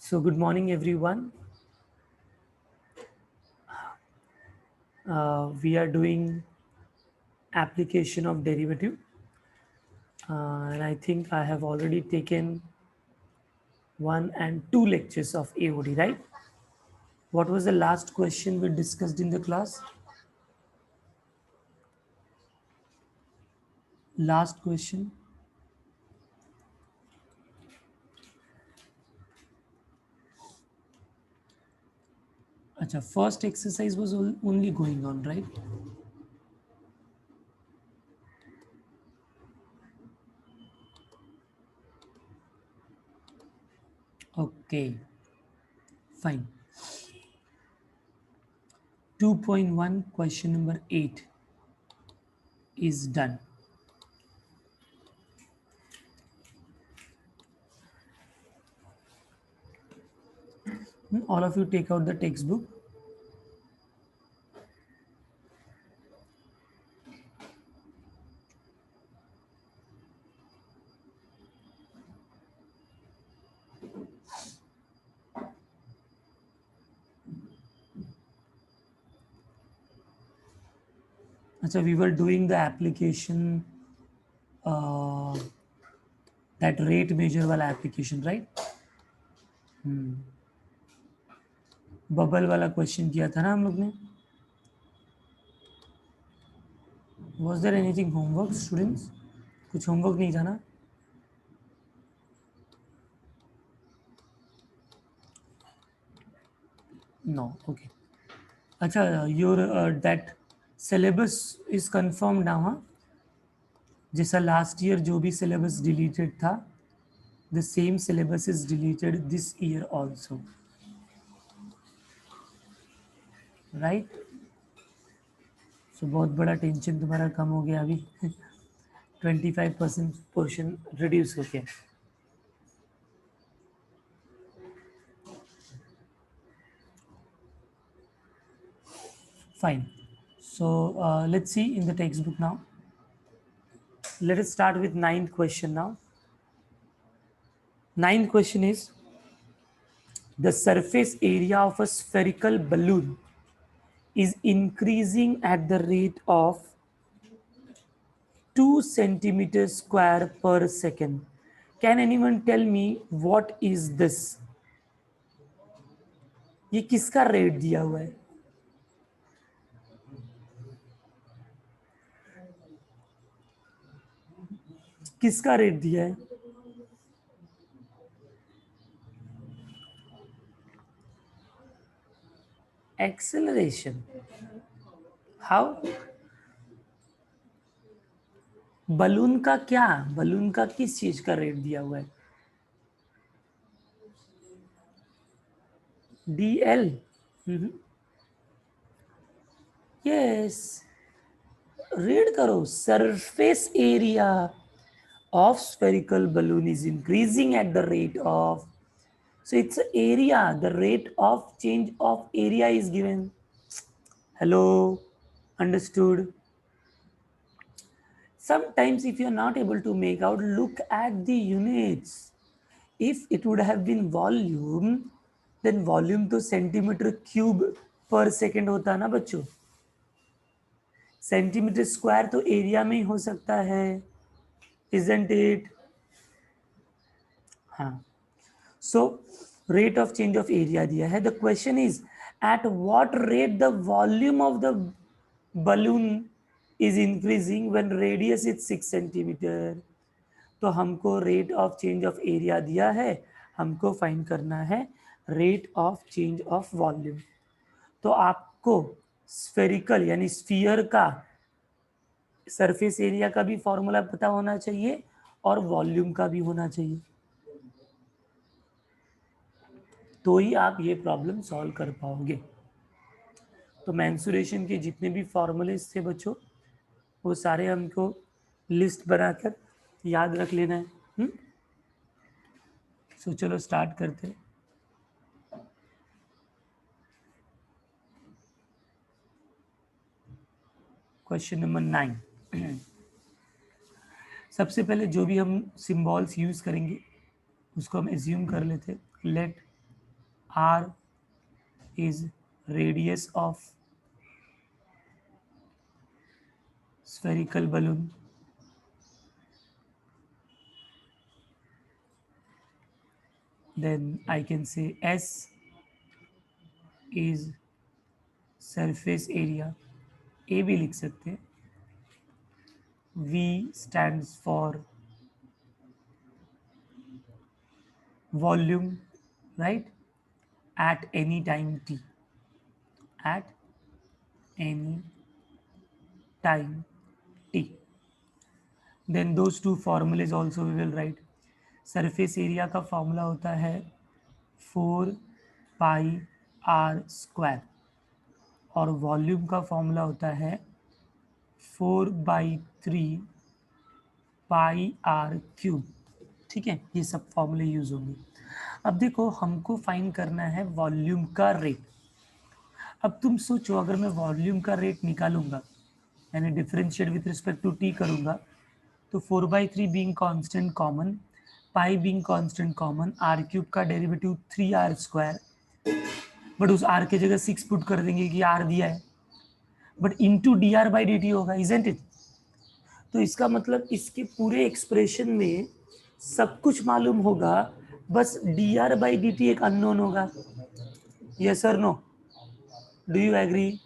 So good morning everyone. We are doing application of derivative and I think I have already taken 1 and 2 lectures of AOD, right? What was the last question we discussed in the class? Last question. Acha, first exercise was only going on, right? Okay, fine. 2.1 question number 8 is done. All of you take out the textbook. So we were doing the application, that rate measure वाला application, right? Bubble वाला question किया था ना हम लोग ने. Was there anything homework, students? कुछ homework नहीं था ना? No. Okay. अच्छा, your that syllabus is confirmed now, हाँ? जैसा last year जो भी syllabus deleted था, the same syllabus is deleted this year also, right? So बहुत बड़ा टेंशन तुम्हारा कम हो गया अभी. 25% पोर्शन रिड्यूस हो गया. Fine. So let's see in the textbook now. Let us start with 9th question now. 9th question is, the surface area of a spherical balloon is increasing at the rate of 2 centimeters square per second. Can anyone tell me what is this? ये किसका rate दिया हुआ है? किसका rate दिया है? Acceleration. How? Balloon का क्या? बलून का किस चीज का रेट दिया हुआ है? DL. Yes. Read करो. Surface area of spherical balloon is increasing at the rate of, so it's area, the rate of change of area is given. Hello, understood? Sometimes if you're not able to make out, look at the units. If it would have been volume, then volume तो centimeter cube per second होता ना बच्चों. Centimetre square तो area में ही हो सकता है, isn't it? हाँ. So rate of change of area दिया है. The question is, at what rate the volume of the balloon is increasing when radius is 6 centimeter. तो हमको rate of change of area दिया है, हमको फाइंड करना है rate of change of volume. तो आपको स्फेरिकल यानी स्फीयर का सरफेस एरिया का भी फॉर्मूला पता होना चाहिए और वॉल्यूम का भी होना चाहिए, तो ही आप ये प्रॉब्लम सॉल्व कर पाओगे. तो मेंसुरेशन के जितने भी फॉर्मूलेस थे बच्चों, वो सारे हमको लिस्ट बनाकर याद रख लेना है. सो चलो स्टार्ट करते हैं. Question number 9. सबसे पहले जो भी हम सिंबल्स यूज करेंगे उसको हम एज्यूम कर लेते. Let R is radius of spherical balloon. Then I can say S is surface area. A भी लिख सकते हैं. V stands for volume, right? At any time t. At any time t. Then those two formulas also we will write. Surface area का formula होता है 4 पाई r² और volume का formula होता है 4/3 पाई r³ ठीक है, ये सब फॉर्मूले यूज होंगे. अब देखो हमको फाइंड करना है वॉल्यूम का रेट. अब तुम सोचो अगर मैं वॉल्यूम का रेट निकालूंगा यानी differentiate with respect to t करूंगा तो 4/3 being constant common, pi being constant common, r³ का डेरिवेटिव 3r², बट उस r के जगह 6 पुट कर देंगे कि r दिया है, बट इंटू dr/dt होगा, इजंट इट. तो इसका मतलब इसके पूरे एक्सप्रेशन में सब कुछ मालूम होगा, बस dr/dt एक अननोन होगा. यस और no, do you agree?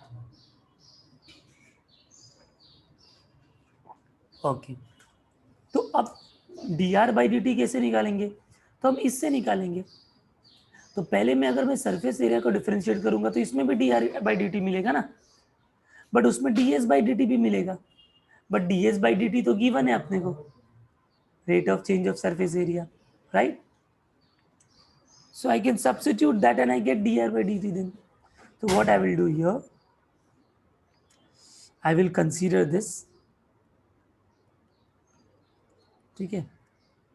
Okay, तो अब dr/dt कैसे निकालेंगे? तो हम इससे निकालेंगे. तो पहले में अगर मैं सरफेस एरिया को डिफरेंशिएट करूंगा तो इसमें भी dr/dt मिलेगा ना, बट उसमें ds/dt भी मिलेगा, बट ds/dt तो गिवन है अपने को, rate of change of surface area, right? So I can substitute that and I get dr/dt then. So what I will do here, I will consider this, ठीक है,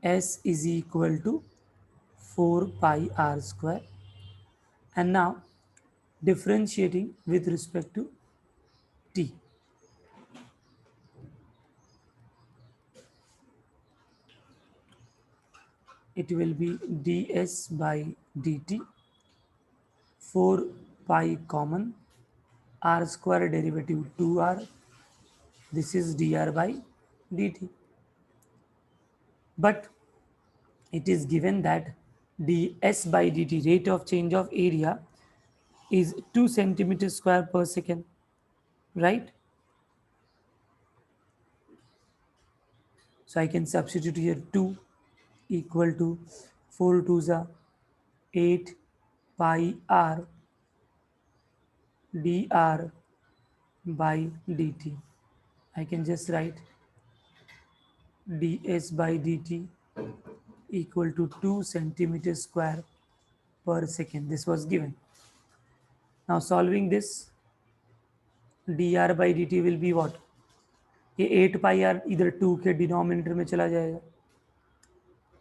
s is equal to 4 πr², and now differentiating with respect to t. It will be ds/dt, 4 pi common, r² derivative 2r, this is dr/dt. But it is given that ds/dt, rate of change of area, is 2 centimeters square per second, right? So I can substitute here 2 equal to 4 2s are 8 pi r dr by dt. I can just write ds/dt equal to 2 centimeters square per second. This was given. Now solving this, dr/dt will be what? ये 8 पाई are इधर 2 के denominator में चला जाएगा,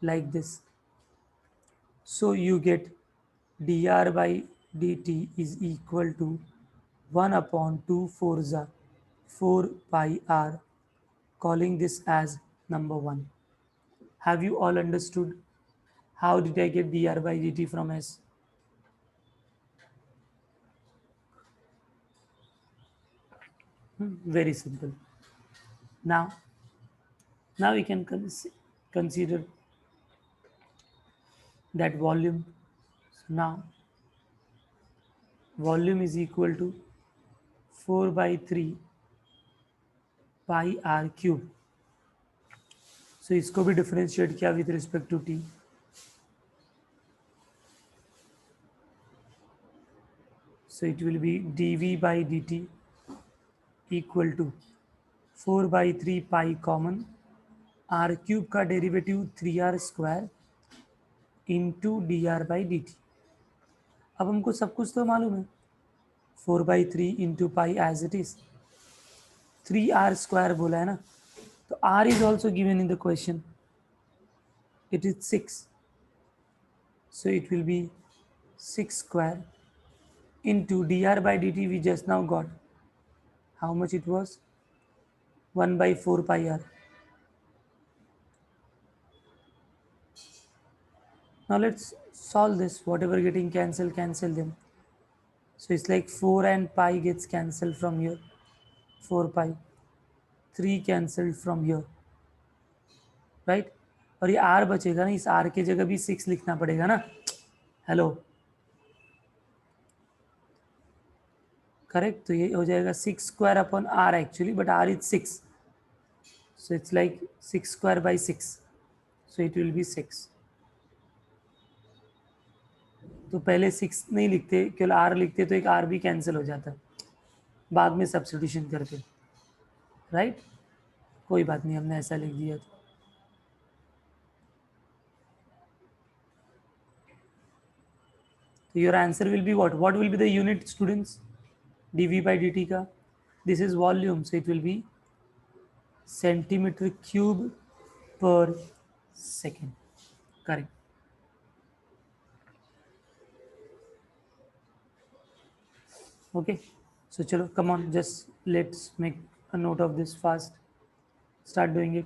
like this. So you get dr/dt is equal to 1/2 4 4 pi r, calling this as number 1. Have you all understood how did I get dr/dt from s? Very simple. Now we can consider that volume. So now volume is equal to 4/3 pi r³. So इसको भी differentiate किया with respect to t. So it will be dv/dt equal to 4/3 pi common, r³ का derivative 3r² into dr/dt. अब हमको सब कुछ तो मालूम है, 4/3 into pi as it is, 3r² बोला है ना, तो r is also given in the question, it is 6. So it will be 6² into dr/dt we just now got. How much it was? 1/4 pi r. Now let's solve this. Whatever getting cancelled, cancel them. So it's like 4 and pi gets cancelled from here. 4 pi. 3 cancelled from here. Right और ये are बचेगा ना, इस are की जगह भी 6 लिखना पड़ेगा ना. Hello, correct. तो ये हो जाएगा 6 square upon r actually, but r is 6. So it's like 6 square by 6. So it will be 6. तो पहले 6 नहीं लिखते, केवल आर लिखते तो एक आर भी कैंसिल हो जाता बाद में सब्स्टिट्यूशन करके. राइट, कोई बात नहीं, हमने ऐसा लिख दिया. तो your answer will be what will be the unit students? dv by dt का, this is volume, so it will be centimeter cube per second. Correct. Okay, so chalo, come on, just let's make a note of this fast. Start doing it.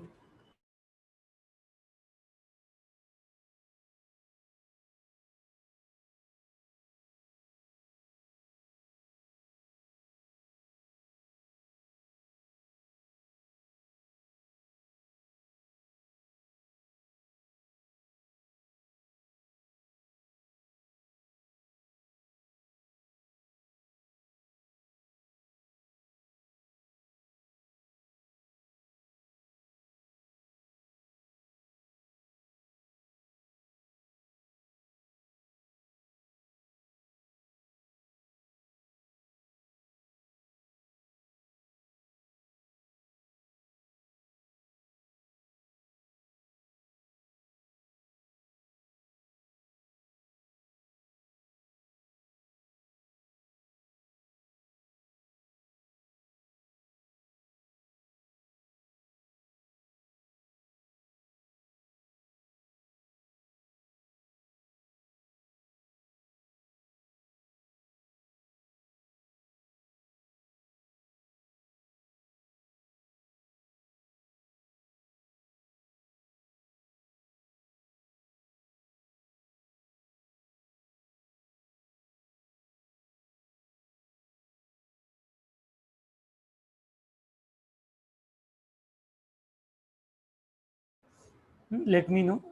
Let me know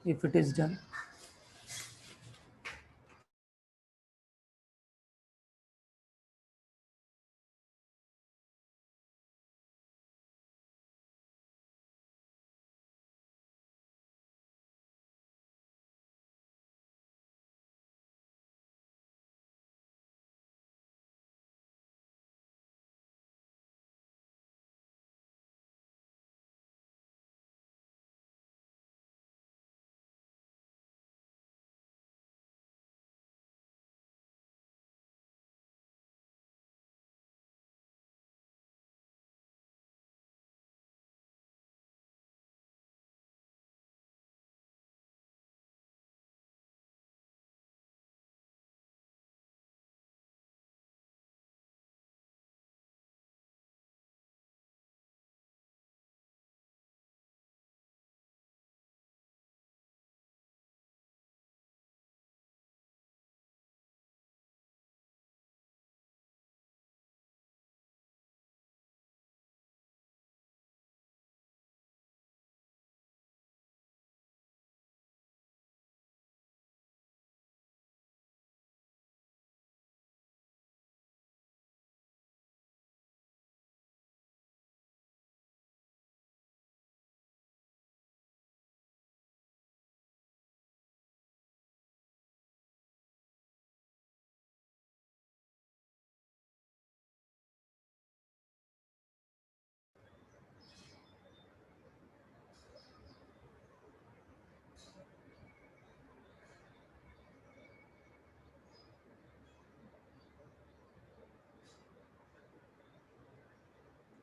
if it is done.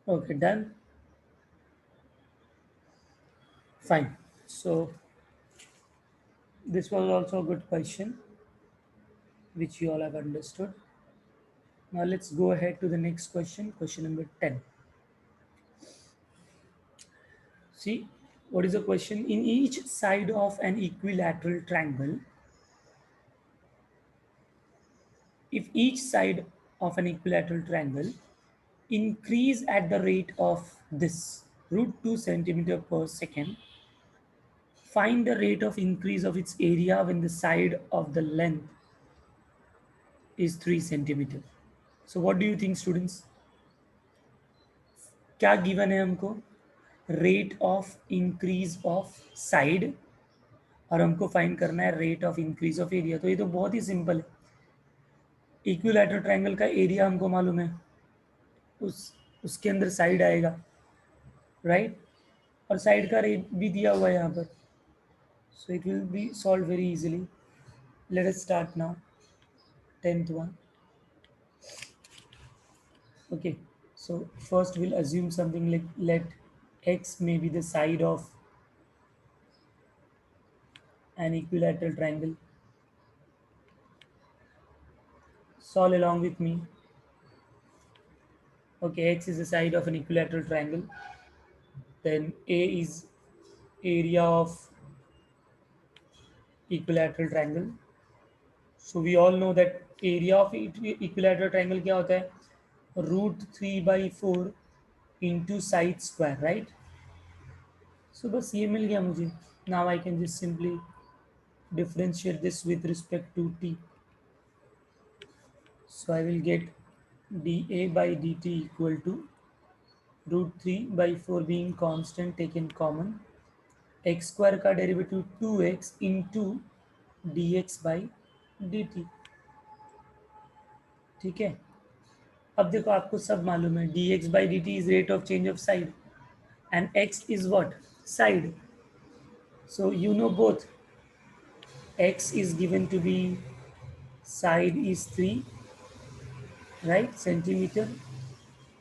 Okay, done. Fine. So this was also a good question, which you all have understood. Now let's go ahead to the next question, question number 10. See, What is the question? In each side of an equilateral triangle, if each side of an equilateral triangle increase at the rate of this root 2 centimeter per second, find the rate of increase of its area when the side of the length is 3 centimeter. So what do you think, students? क्या given है हमको? Rate of increase of side, और हमको find करना है rate of increase of area. तो ये तो बहुत ही सिंपल है. इक्विलैटरल ट्रायंगल का एरिया हमको मालूम है, उस उसके अंदर साइड आएगा, राइट, और साइड का रेट भी दिया हुआ है यहाँ पर. सो it will B solve very easily. Let us start now. 10th one. Okay, so first we'll assume something like let x may be the side of an equilateral triangle. Solve along with me. Okay, x is the side of an equilateral triangle. Then A is area of equilateral triangle. So we all know that area of equilateral triangle क्या होता है? √3/4 into side square, right? So बस ये मिल गया मुझे. Now I can just simply differentiate this with respect to t. So I will get dA by dt equal to √3/4 being constant taken common, x square का derivative 2x into dx by dt. ठीक है. अब देखो आपको सब मालूम है, dx by dt is rate of change of side and x is what? Side. So you know both. X is given to be side is 3, right, centimeter,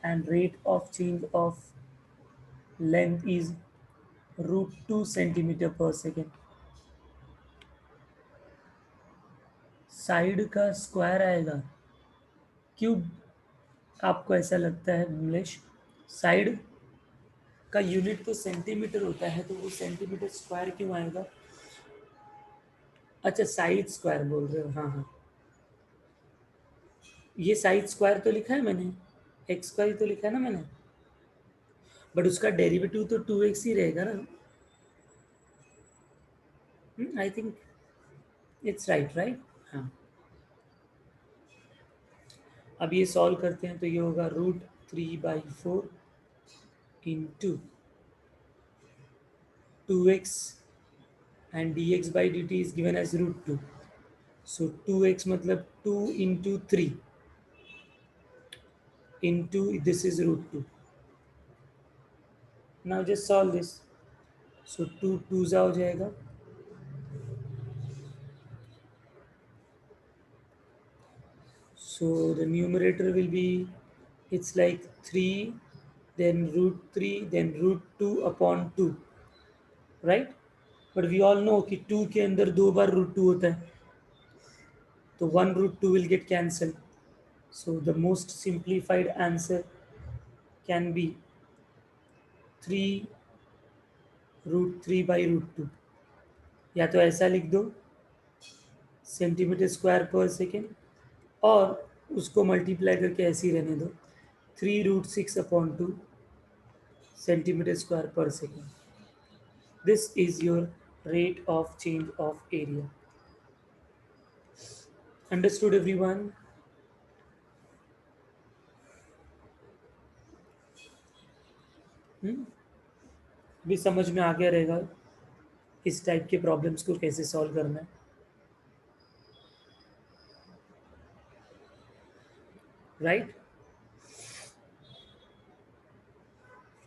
and rate of change of length is √2 centimeter per second. Side का square आएगा. Cube आपको ऐसा लगता है English? Side का unit तो centimetre होता है, तो वो सेंटीमीटर स्क्वायर क्यों आएगा? अच्छा, साइड स्क्वायर बोल रहे हो. हाँ हाँ, ये साइड स्क्वायर तो लिखा है मैंने, एक्स स्क्वायर तो लिखा है ना मैंने, बट उसका डेरिवेटिव तो 2x ही रहेगा ना. I think it's right, right. हाँ, अब ये सॉल्व करते हैं तो ये होगा √3/4 into 2x and dx by dt is given as √2. So 2x मतलब 2 into 3 into this is √2. Now just solve this. So 2 2s हो जाएगा. So the numerator will be, it's like 3, then √3, then √2 upon 2, right? But we all know कि 2 के अंदर 2 बार √2 होता है, तो 1 √2 will get cancelled. So the most simplified answer can be 3 √3/√2. या तो ऐसा लिख दो, सेंटीमीटर स्क्वायर पर सेकेंड, और उसको मल्टीप्लाई करके ऐसे ही रहने दो, 3√6/2 centimeter square per second. This is your rate of change of area. Understood everyone? भी समझ में आ गया रहेगा इस टाइप के प्रॉब्लम्स को कैसे सॉल्व करना है, राइट?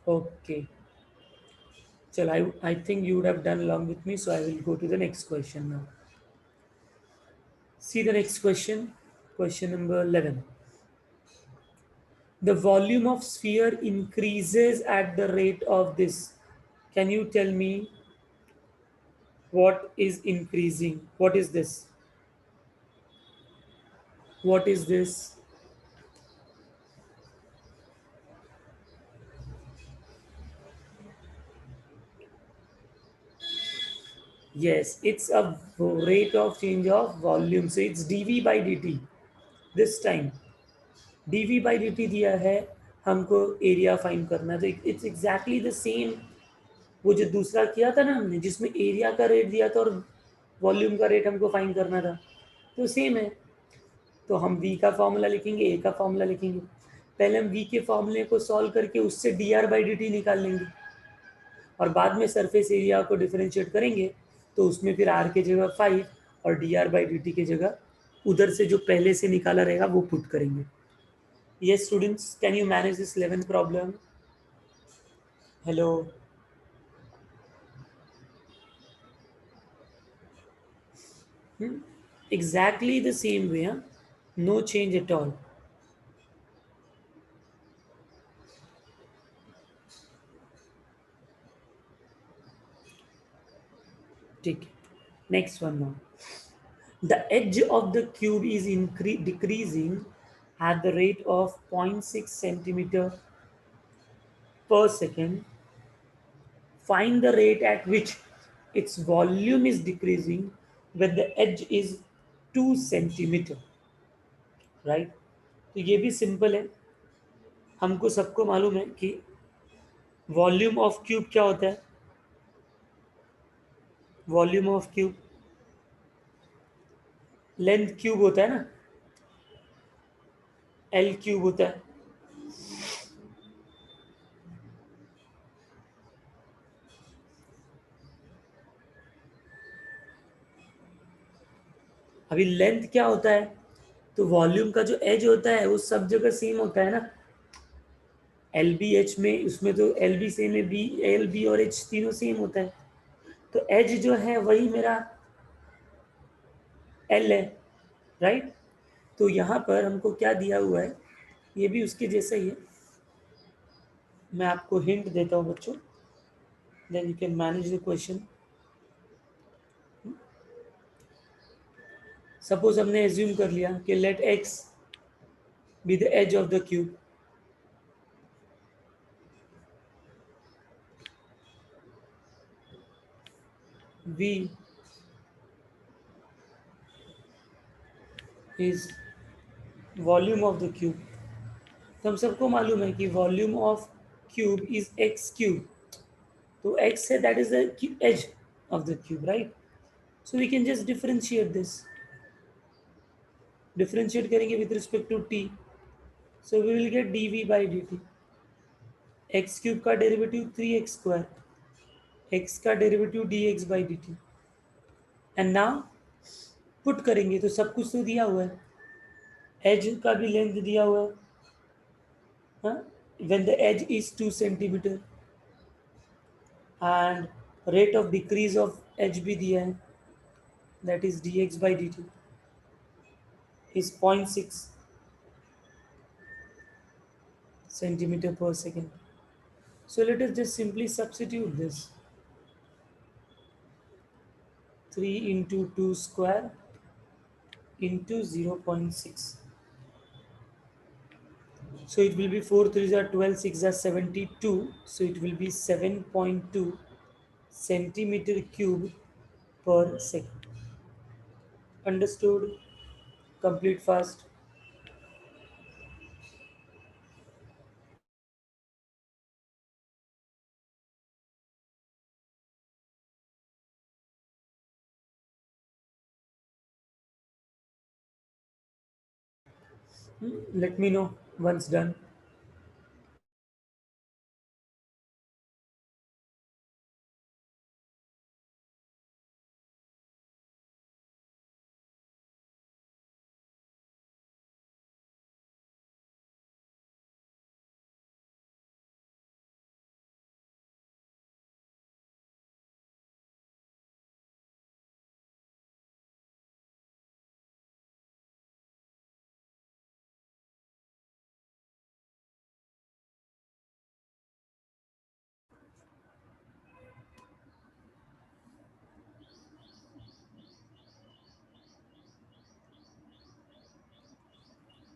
ओके, चल, I think you would have done along with me, so I will go to the next question now. See the next question, question number 11. The volume of sphere increases at the rate of this. Can you tell me what is increasing? What is this? What is this? Yes, it's a rate of change of volume. So it's dv by dt. This time dv by dt दिया है, हमको area find करना है, तो it's exactly the same वो जो दूसरा किया था ना हमने, जिसमें एरिया का रेट दिया था और वॉल्यूम का रेट हमको फाइंड करना था, तो सेम है। तो हम v का फॉर्मूला लिखेंगे, a का फॉर्मूला लिखेंगे। पहले हम v के फॉर्मूले को सॉल्व करके उससे dr बाई dt निकाल लेंगे, और बाद में सरफेस एरिया को डिफरेंशिएट करेंगे, तो उसमें फिर r के जगह 5 और dr बाई dt की जगह उधर से जो पहले से निकाला रहेगा वो पुट करेंगे। Yes, students, can you manage this 11th problem? Hello. Hmm? Exactly the same way, huh? No change at all. Take it. Next one now. The edge of the cube is decreasing at the rate of 0.6 centimeter per second. Find the rate at which its volume is decreasing when the edge is 2 centimeter. Right? तो ये भी simple है। हमको सबको मालूम है कि volume of cube क्या होता है। Volume of cube length cube होता है ना, एल क्यूब होता है। अभी लेंथ क्या होता है, तो वॉल्यूम का जो एज होता है वो सब जगह सेम होता है ना। एल बी एच में, उसमें तो एल बी सेम है, बी एल बी और एच तीनों सेम होता है। तो एज जो है वही मेरा एल है, राइट। तो यहाँ पर हमको क्या दिया हुआ है, ये भी उसके जैसा ही है। मैं आपको हिंट देता हूँ बच्चों, then you can manage the question. Suppose हमने एज्यूम कर लिया कि let X be the edge of the cube. V is volume of the cube. तो हम सबको मालूम है कि volume of cube is X cube. तो एक्स है, that is the edge of the cube, right. So we can just differentiate this. Differentiate करेंगे with respect to T, so we will get D we by D t. X cube का derivative 3x² x का derivative d x by D t. And now put करेंगे तो सब कुछ तो दिया हुआ है, एज का भी लेंथ दिया हुआ है, हाँ, when the edge is 2 centimeter and rate of decrease of edge भी दिया है, that is dx by dt is 0.6 centimeter per second. So let us just simply substitute this, 3 into 2 square into 0.6. So it will be 4 3s are 12, 6 are 72. So it will be 7.2 centimeter cube per second. Understood? Complete fast. Let me know once done.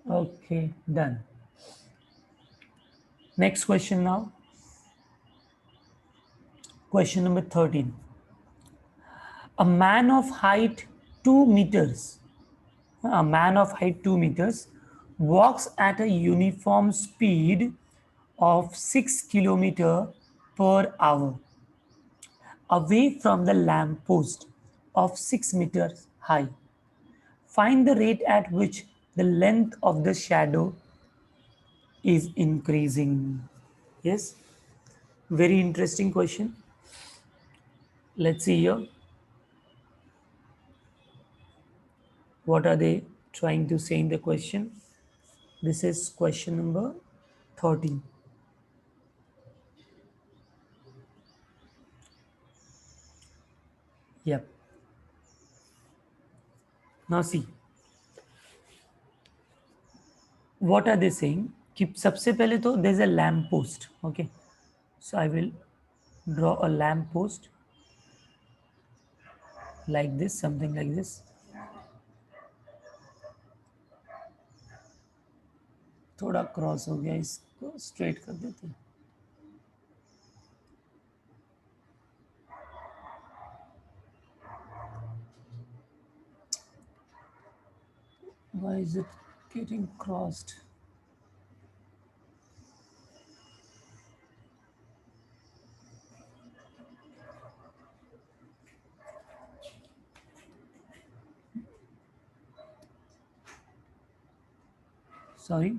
Okay, done. Next question now. Question number 13. A man of height 2 meters, a man of height 2 meters walks at a uniform speed of 6 kilometer per hour away from the lamp post of 6 meters high. Find the rate at which the length of the shadow is increasing. Yes, very interesting question. Let's see here. What are they trying to say in the question? This is question number 13. Yep. Now see, what are they saying? कि सबसे पहले तो there is a lamp post. Okay, so I will draw a lamp post like this, something like this. थोड़ा cross हो गया, इसको straight कर देते हैं. Why is it getting crossed? Sorry.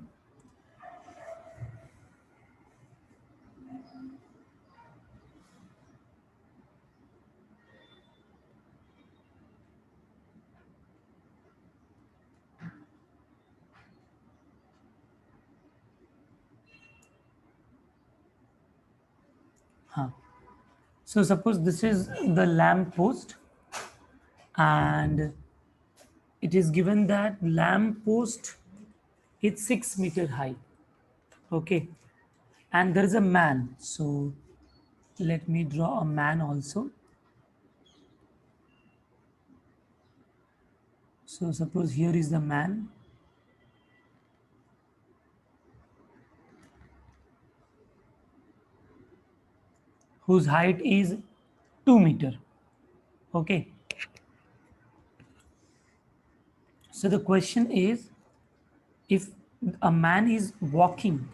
Huh. So suppose this is the lamp post and it is given that lamp post is 6 meter high. Okay, and there is a man. So let me draw a man also. So suppose here is the man. Whose height is 2 meter. Okay. So the question is, if a man is walking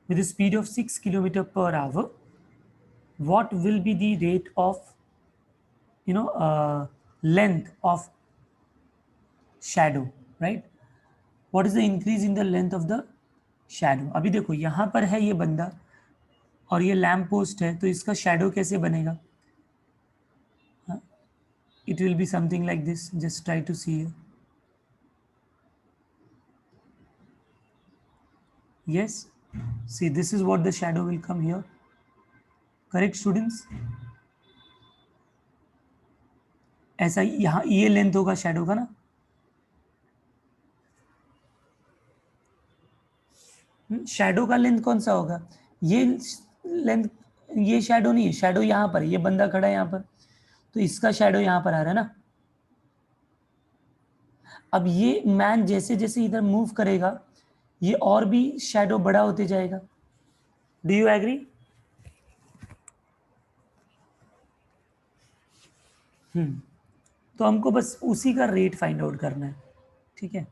with a speed of 6 kilometer per hour, what will be the rate of length of shadow, right? What is the increase in the length of the shadow? अभी देखो यहाँ पर है ये बंदा और ये lamp post है, तो इसका शैडो कैसे बनेगा? It will be something like this. Just try to see here. Yes, see, this is what the shadow will come here. Correct, students? ऐसा यहाँ ये लेंथ होगा शैडो का ना. शैडो का लेंथ कौन सा होगा? ये लेंथ, ये शैडो नहीं है, शैडो यहाँ पर, ये बंदा खड़ा है यहाँ पर, तो इसका शैडो यहाँ पर आ रहा है ना. अब ये मैन जैसे जैसे इधर मूव करेगा, ये और भी शैडो बड़ा होते जाएगा. Do you agree? तो हमको बस उसी का रेट फाइंड आउट करना है. ठीक है,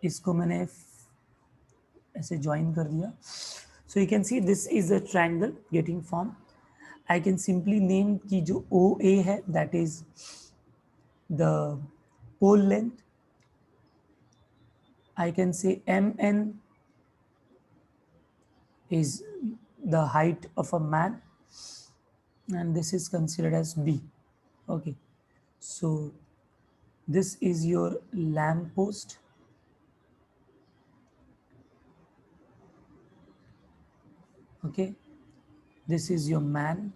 इसको मैंने ऐसे ज्वाइन कर दिया. So you can see this is a triangle getting form. I can simply name की जो ओ ए है that is the pole length. I can say MN is the height of a man and this is considered as B. Okay, so this is your lamp post. Okay, this is your man.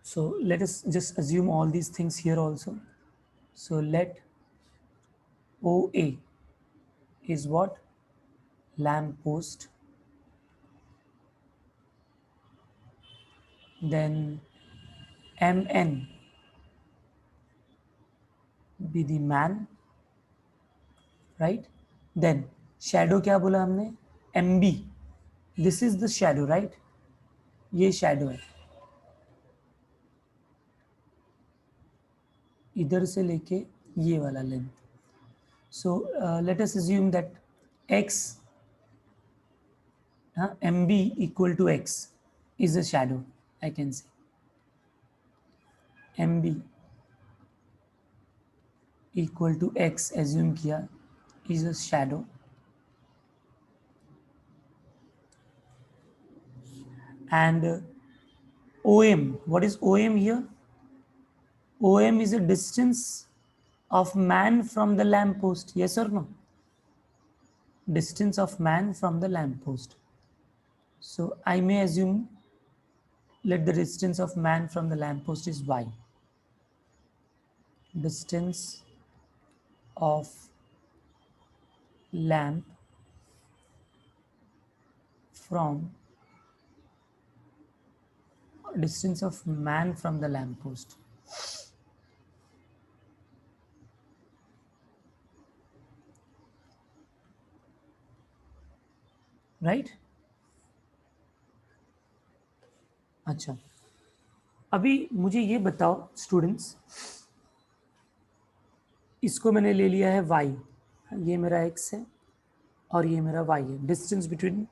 So let us just assume all these things here also. So let OA is what? Lamp post. Then MN be the man, right? Then shadow क्या बोला हमने? MB. This is the shadow, right? ये shadow है. इधर से लेके ये वाला length. So let us assume that x mb equal to x is a shadow. I can say mb equal to x assume किया is a shadow, and OM, what is OM here? OM is a distance of man from the lamp post. Yes or no? Distance of man from the lamp post. So I may assume, let the distance of man from the lamp post is y. Distance of lamp from distance of man from the lamp post. Right? अच्छा, अभी मुझे ये बताओ students, इसको मैंने ले लिया है y, ये मेरा x है और ये मेरा y है, distance between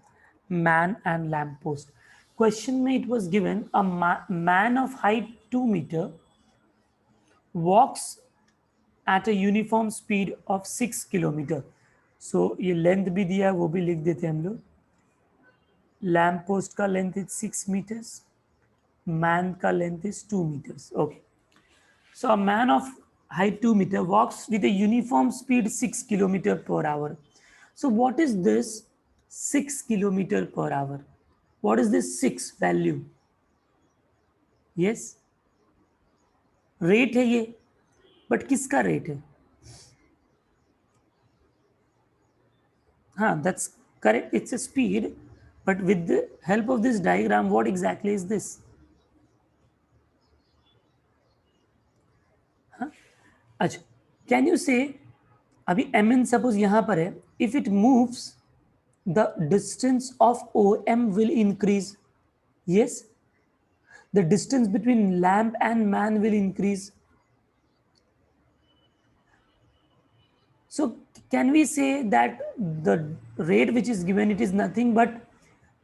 man and lamp post. Question में it was given a man of height 2 metre walks at a uniform speed of 6 kilometre. So ये लेंथ भी दिया है, वो भी लिख देते हैं हम लोग. लैम्प पोस्ट का लेंथ इज 6 मीटर्स, मैन का length is 2 meters. Okay. So a man of height 2 meter walks with a uniform speed 6 kilometer per hour. So what is this 6 kilometer per hour? What is this 6 value? Yes, rate है ये, but किसका rate है? हाँ, that's correct, it's a speed, but with the help of this diagram, what exactly is this? अच्छा, can you say, अभी M N suppose यहां पर है, if it moves the distance of O M will increase. Yes, the distance between lamp and man will increase. So can we say that the rate which is given, it is nothing but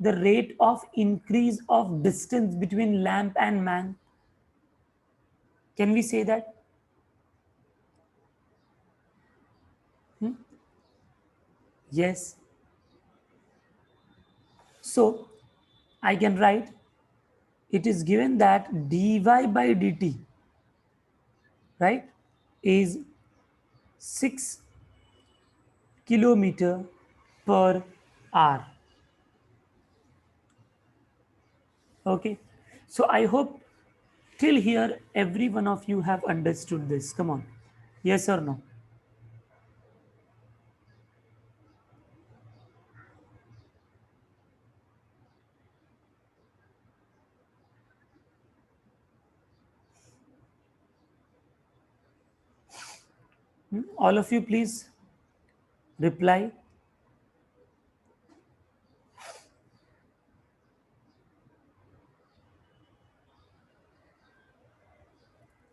the rate of increase of distance between lamp and man? Can we say that? Yes. So I can write, it is given that dy by dt, right, is 6 kilometer per hour. Okay. So I hope till here every one of you have understood this. Come on. Yes or no? All of you, please reply.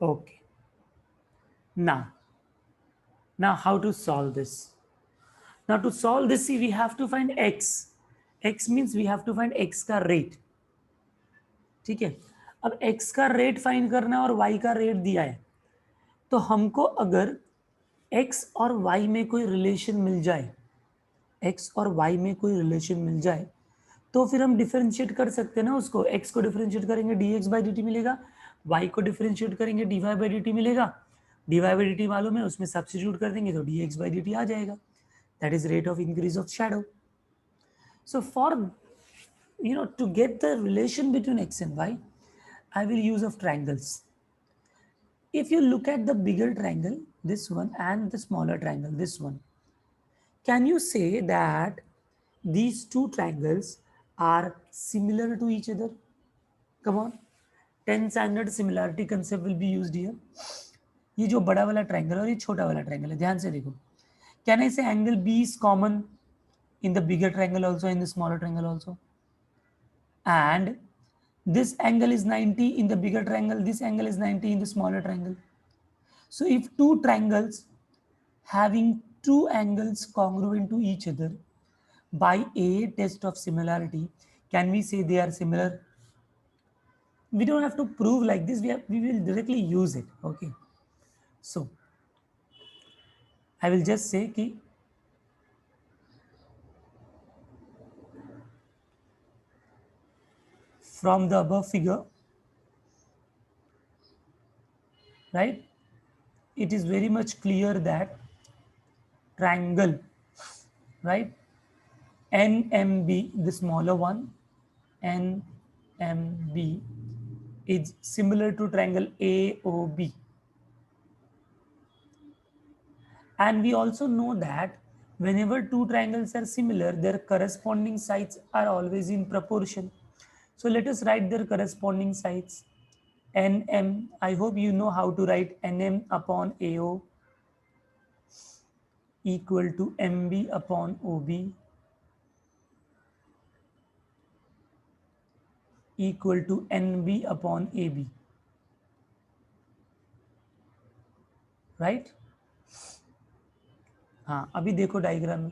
Okay. Now how to solve this? Now to solve this, see, we have to find x. X means we have to find x का rate. ठीक है, अब x का rate find करना है और y का rate दिया है, तो हमको अगर x और y में कोई रिलेशन मिल जाए, x और y में कोई रिलेशन मिल जाए, तो फिर हम डिफरेंशिएट कर सकते हैं ना उसको. x को डिफरेंशिएट करेंगे dx बाई dt मिलेगा, y को डिफरेंशिएट करेंगे dy बाई dt मिलेगा, dy बाई dt मालूम है, उसमें सब्स्टिट्यूट कर देंगे तो dx बाई dt आ जाएगा. That is rate of increase of shadow. So for, to get the relation between x and y, I will use of triangles. If you look at the bigger triangle, this one, and the smaller triangle, this one, can you say that these two triangles are similar to each other? Come on, 10 standard similarity concept will be used here. ये जो बड़ा वाला triangle और ये छोटा वाला triangle है, ध्यान से देखो. Can I say angle B is common in the bigger triangle also, in the smaller triangle also? And this angle is 90 in the bigger triangle, this angle is 90 in the smaller triangle. So if two triangles having two angles congruent to each other by a test of similarity, can we say they are similar? We don't have to prove like this, we will directly use it. Okay, so I will just say ki from the above figure, right, it is very much clear that triangle, right, NMB, the smaller one, NMB is similar to triangle AOB. And we also know that whenever two triangles are similar, their corresponding sides are always in proportion. So let us write their corresponding sides. NM, I hope you know how to write NM upon AO equal to MB upon OB equal to NB upon AB, right? हाँ, अभी देखो diagram में,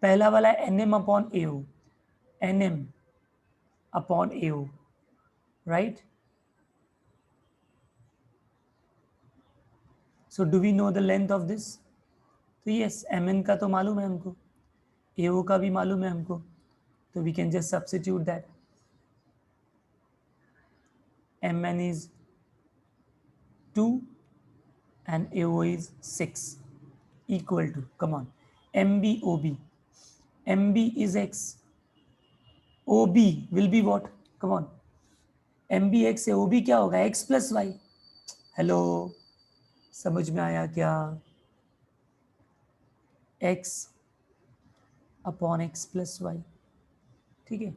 पहला वाला है NM upon AO, NM upon AO, right? So do we know the length of this? तो yes, MN का तो मालूम है हमको, AO का भी मालूम है हमको, तो we can just substitute that. MN is 2 and AO is 6 equal to, come on, MB OB. MB is X, OB will be what? Come on, MB X है, OB क्या होगा? X plus Y. हेलो, समझ में आया क्या? X upon X plus Y, ठीक है.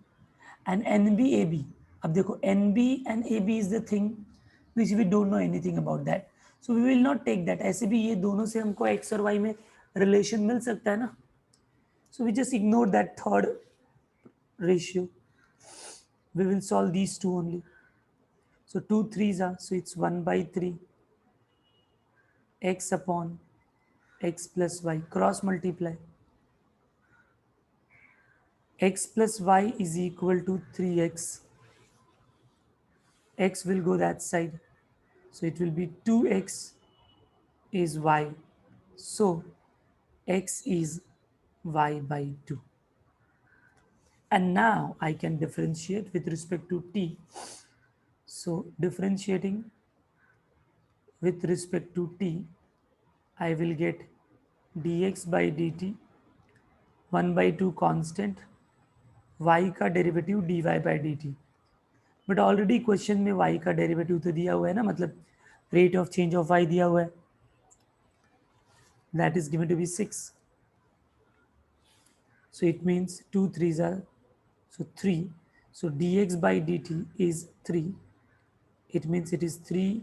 And NB AB, अब देखो NB and AB is the thing which we don't know anything about that, so we will not take that. ऐसे भी ये दोनों से हमको X और Y में रिलेशन मिल सकता है ना, so we just ignore that third ratio. We will solve these two only. So 2 3s are, so it's 1 by 3 X upon X plus Y, cross multiply. X plus Y is equal to 3X. X will go that side, so it will be 2X is Y. So X is Y by 2. And now I can differentiate with respect to T. So differentiating with respect to T, I will get dx by dt 1 by 2 constant, y का derivative dy by dt. But already question में y का derivative तो दिया हुआ है ना, मतलब rate of change of y दिया हुआ है, that is given to be 6. So it means 2 3s are, so 3. So dx by dt is 3. It means it is 3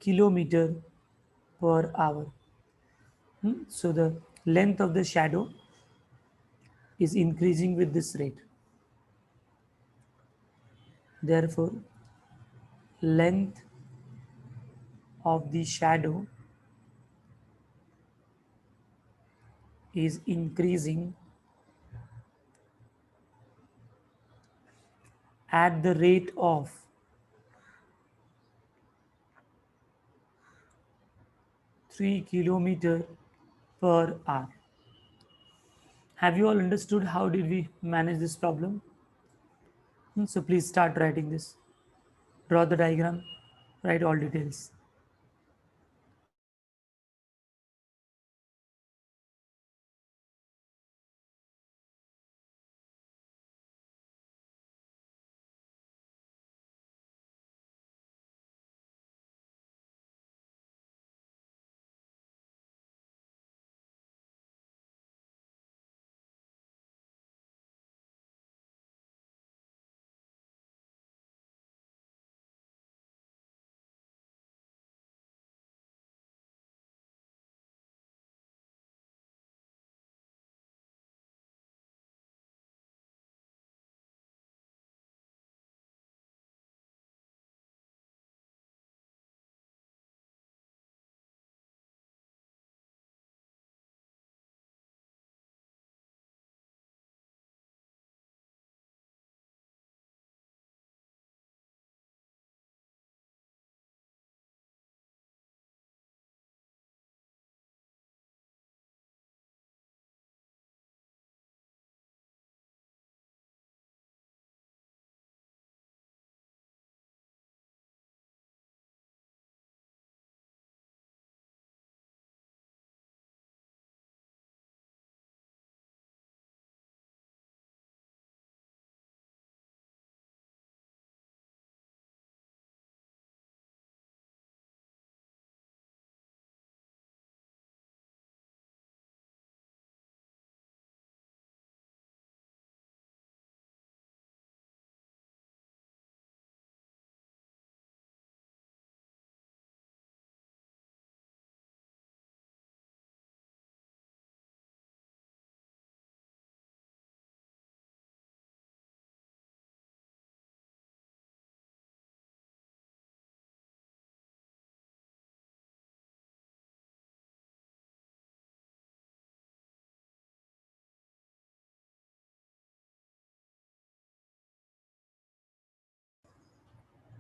kilometer per hour. So the length of the shadow is increasing with this rate. Therefore, length of the shadow is increasing at the rate of 3 kilometer per hour. Have you all understood how did we manage this problem? So please start writing this. Draw the diagram, write all details.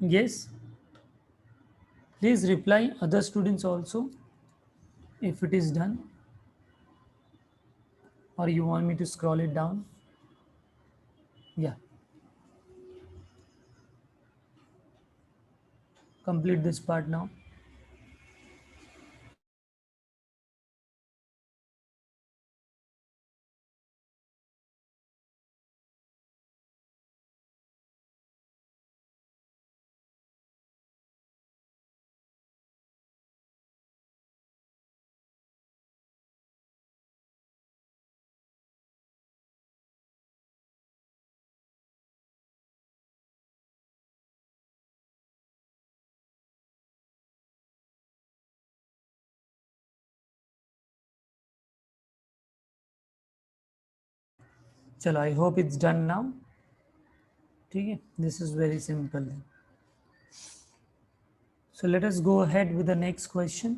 Yes, please reply other students also if it is done, or you want me to scroll it down. Yeah, complete this part now. चलो, I hope it's done now. ठीक है, this is very simple. So let us go ahead with the next question.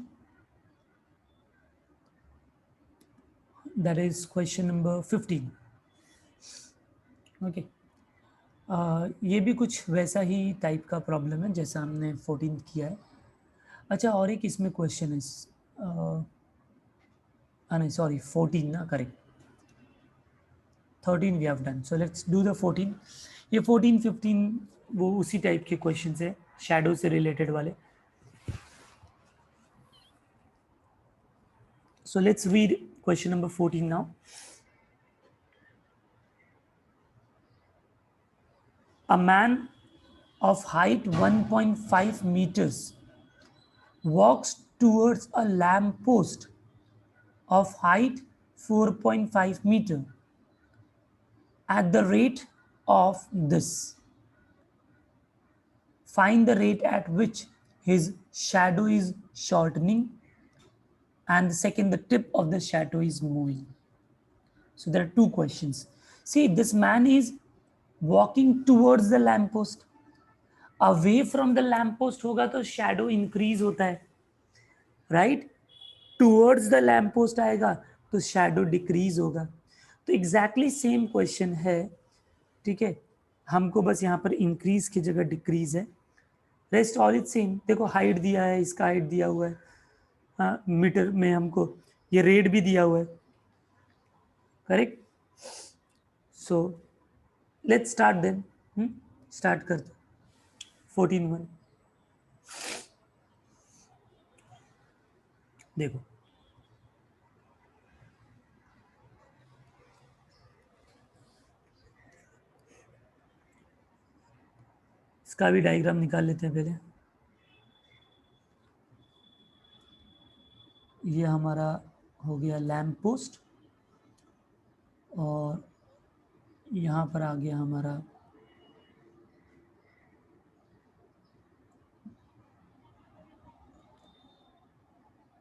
That is question number 15. Okay. ये भी कुछ वैसा ही type का problem है जैसा हमने 14 किया है. अच्छा, और एक इसमें क्वेश्चन है. नहीं, सॉरी, 14 ना, correct. 13 we have done. So let's do the 14. ये 14 15 वो उसी टाइप के क्वेश्चन है, शैडो से रिलेटेड वाले. So let's read question number 14 now. A man of height 1.5 meters walks towards a lamp post of height 4.5 meter at the rate of this. Find the rate at which his shadow is shortening, and the second, the tip of the shadow is moving. So there are two questions. See, this man is walking towards the lamp post. Away from the lamp post होगा तो shadow increase होता है, right. Towards the lamp post आएगा तो shadow decrease होगा. तो exactly same question है. ठीक है, हमको बस यहाँ पर इंक्रीज की जगह डिक्रीज है. Rest all is same. देखो, हाइट दिया है, इसका हाइट दिया हुआ है, हाँ, मीटर में हमको ये रेट भी दिया हुआ है, correct. So let's start then. Start कर दो. 14 1. देखो, इसका भी डायग्राम निकाल लेते हैं पहले. ये हमारा हो गया लैम्प पोस्ट, और यहाँ पर आ गया हमारा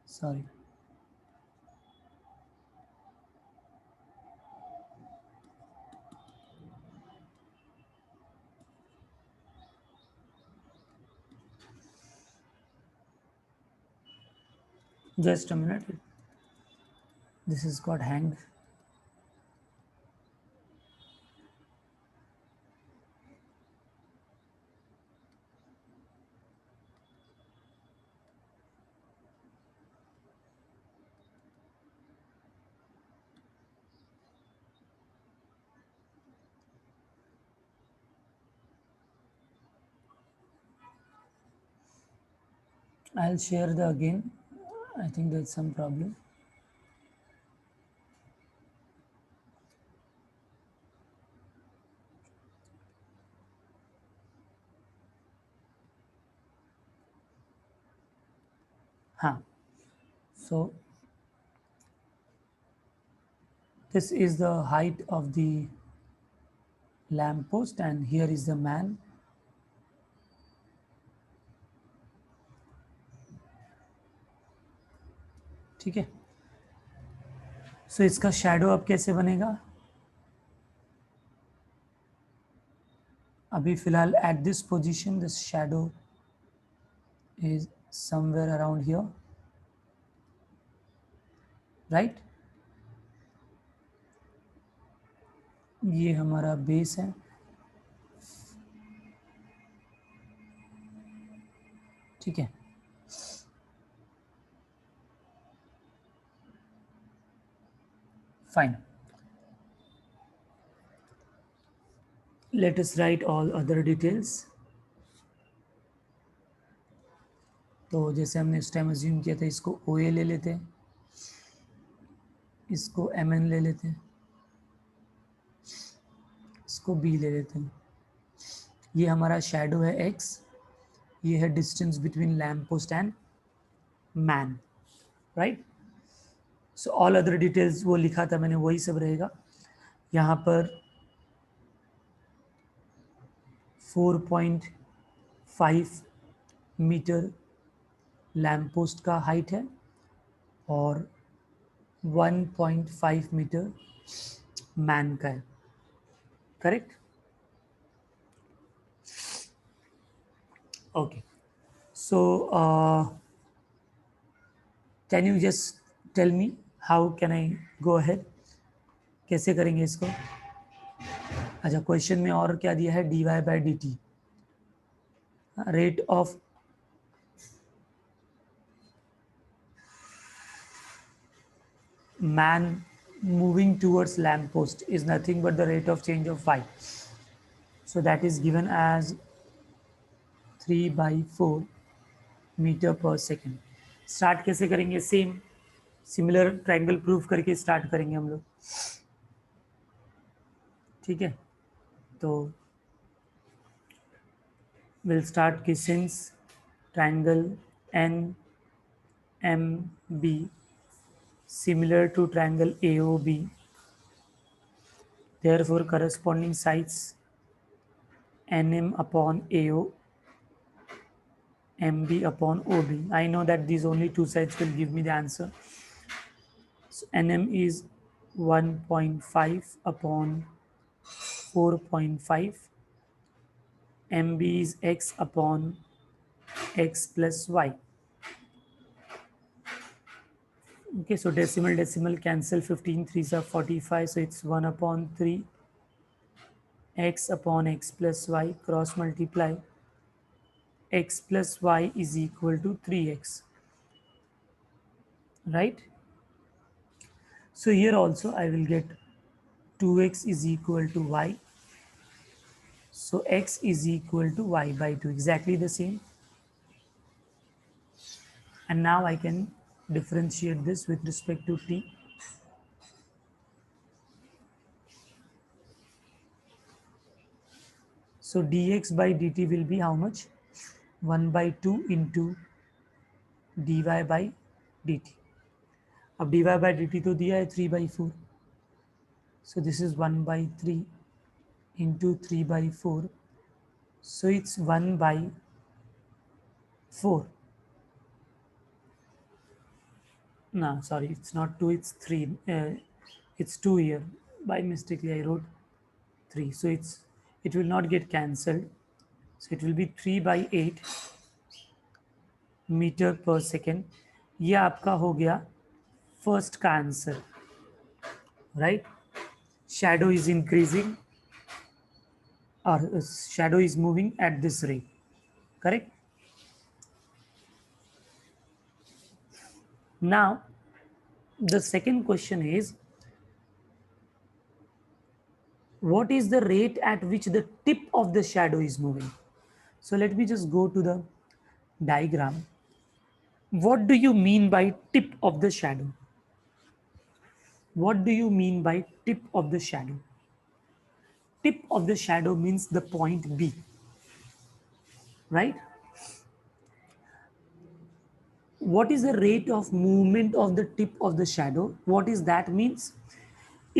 sorry just a minute, this has got hanged. I'll share the again. I think there's some problem. हाँ, so this is the height of the lamp post and here is the man. ठीक है. सो इसका shadow अब कैसे बनेगा? अभी फिलहाल at this position this shadow is somewhere around here, right. ये हमारा बेस है. ठीक है, fine. Let us write all other details. तो जैसे हमने इस टाइम अज्यूम किया था, इसको ओ ए ले लेते हैं, इसको एम एन ले लेते हैं, इसको बी ले लेते हैं. ये हमारा शेडो है एक्स, ये है distance between lamp post and man, right. So all other details वो लिखा था मैंने, वही सब रहेगा. यहाँ पर 4.5 मीटर लैम्प पोस्ट का हाइट है और 1.5 मीटर मैन का है, correct. Okay, so can you just tell me how can I go ahead, कैसे करेंगे इसको. अच्छा, क्वेश्चन में और क्या दिया है, d y by D t, rate of man moving towards lamp post is nothing but the rate of change of y. So that is given as 3/4 meter पर सेकेंड. स्टार्ट कैसे करेंगे, सेम सिमिलर ट्रायंगल प्रूफ करके start करेंगे हम लोग, ठीक है. तो विल स्टार्ट कि since triangle N M B similar to triangle AOB, therefore corresponding sides NM upon AO, MB upon OB. I know that these only two sides will give me the answer. So NM is 1.5 upon 4.5, MB is x upon x plus y. Okay, so decimal cancel, 15 3s are 45, so it's 1 upon 3 x upon x plus y, cross multiply, x plus y is equal to 3x, right. So here also I will get 2x is equal to y, so x is equal to y by 2, exactly the same. And now I can differentiate this with respect to t. So dx by dt will be how much, 1/2 into dy by dt. अब dy by dt तो दिया है 3/4, so this is 1/3 into 3/4, so it's 1/4. No, sorry, it's not 2, it's 3. It's 2 here, by mistakenly I wrote 3, so it will not get cancelled, so it will be 3/8 metre पर second. ये आपका हो गया first का answer, right. Shadow is increasing और shadow is moving at this rate, correct. Now the second question is, what is the rate at which the tip of the shadow is moving. So let me just go to the diagram. What do you mean by tip of the shadow? What do you mean by tip of the shadow? Tip of the shadow means the point B, right. What is the rate of movement of the tip of the shadow? What is that means?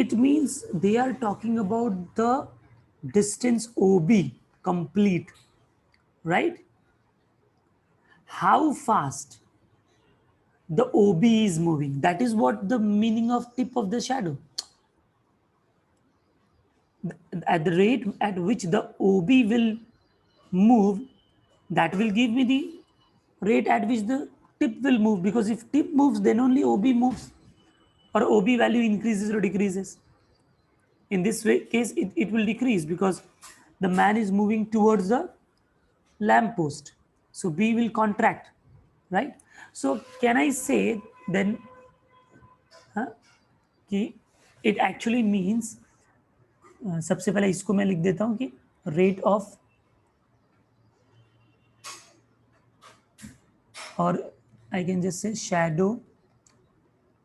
It means they are talking about the distance OB complete, right. How fast the OB is moving, that is what the meaning of tip of the shadow. At the rate at which the OB will move, that will give me the rate at which the tip will move, because if tip moves then only OB moves, or OB value increases or decreases. In this case it will decrease because the man is moving towards the lamp post. So B will contract, right? So can I say then कि it actually means सबसे पहले इसको मैं लिख देता हूं कि rate of, or I can just say shadow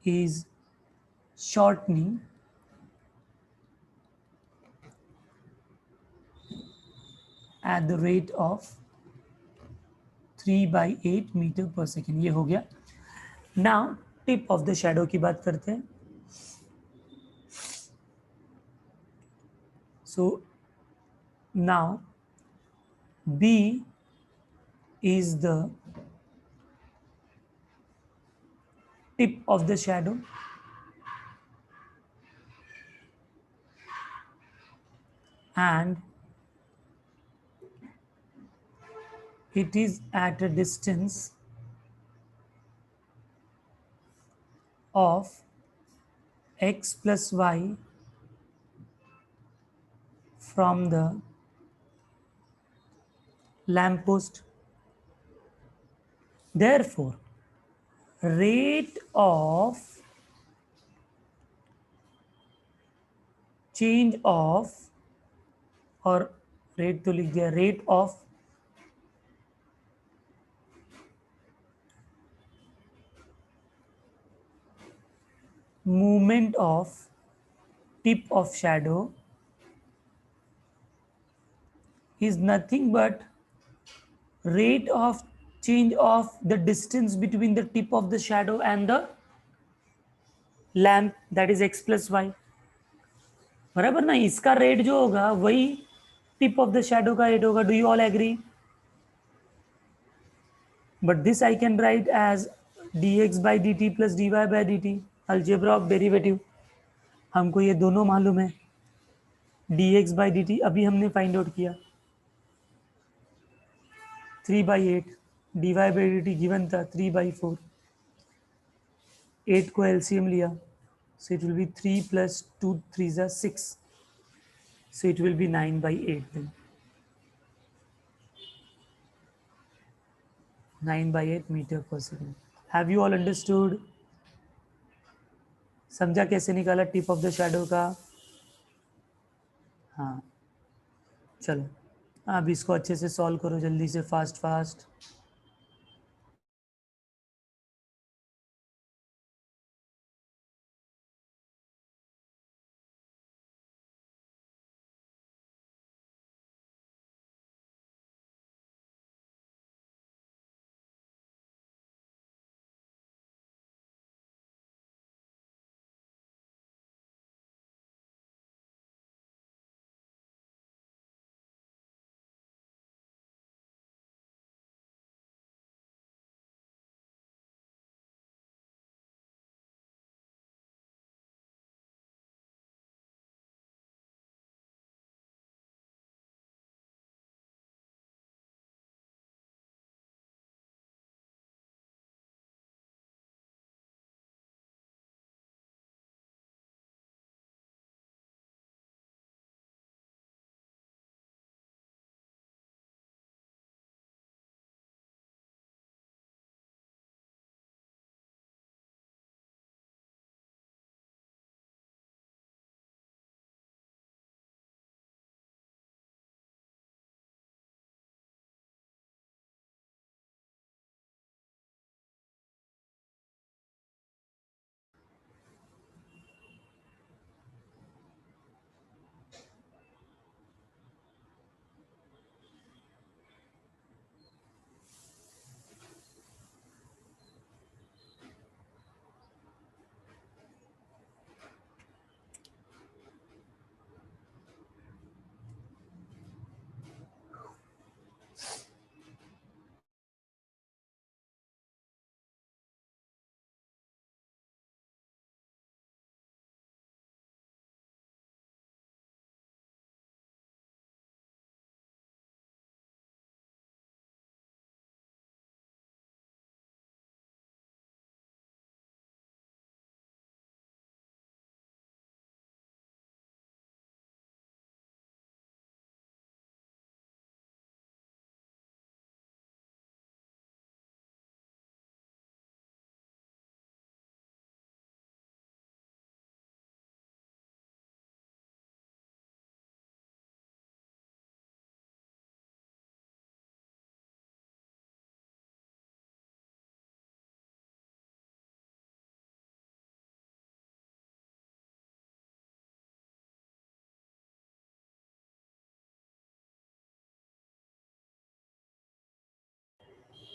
is shortening at the rate of 3/8 metre पर सेकेंड. ये हो गया. Now tip of the shadow की बात करते हैं. So now B is the tip of the shadow and it is at a distance of x plus y from the lamppost. Therefore, rate of change of, और rate तो लिख दिया, rate of movement of tip of shadow is nothing but rate of change of the distance between the tip of the shadow and the lamp, that is x plus y. बराबर ना. इसका rate जो होगा वही tip of the shadow का rate होगा. Do you all agree? But this I can write as dx by dt plus dy by dt, algebra of derivative. हमको ये दोनों मालूम है. dx by dt अभी हमने फाइंड आउट किया. 3/8. dy by dt गिवन था 3/4. 8 को एलसीएम लिया, so it will be 3 plus 2 3s are 6, so it will be 9/8 then. 9/8 metre पर second. Have you all understood? समझा कैसे निकाला टिप ऑफ द शैडो का? हाँ, चलो अब इसको अच्छे से सॉल्व करो जल्दी से, fast fast.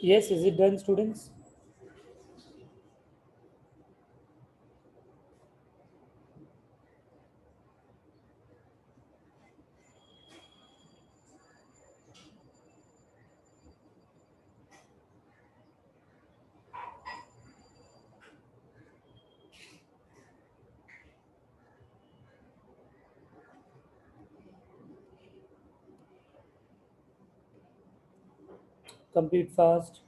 Yes, is it done, students? Complete fast.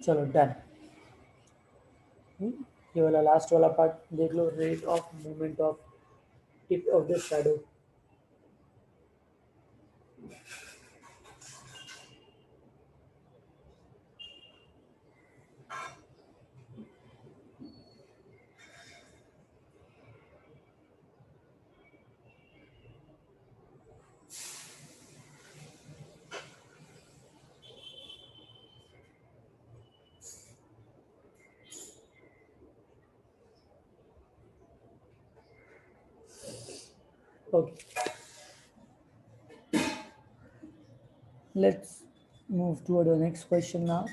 चलो डन. ये वाला लास्ट वाला पार्ट देख लो. Rate of movement of tip of the shadow. Okay, let's move toward the next question now.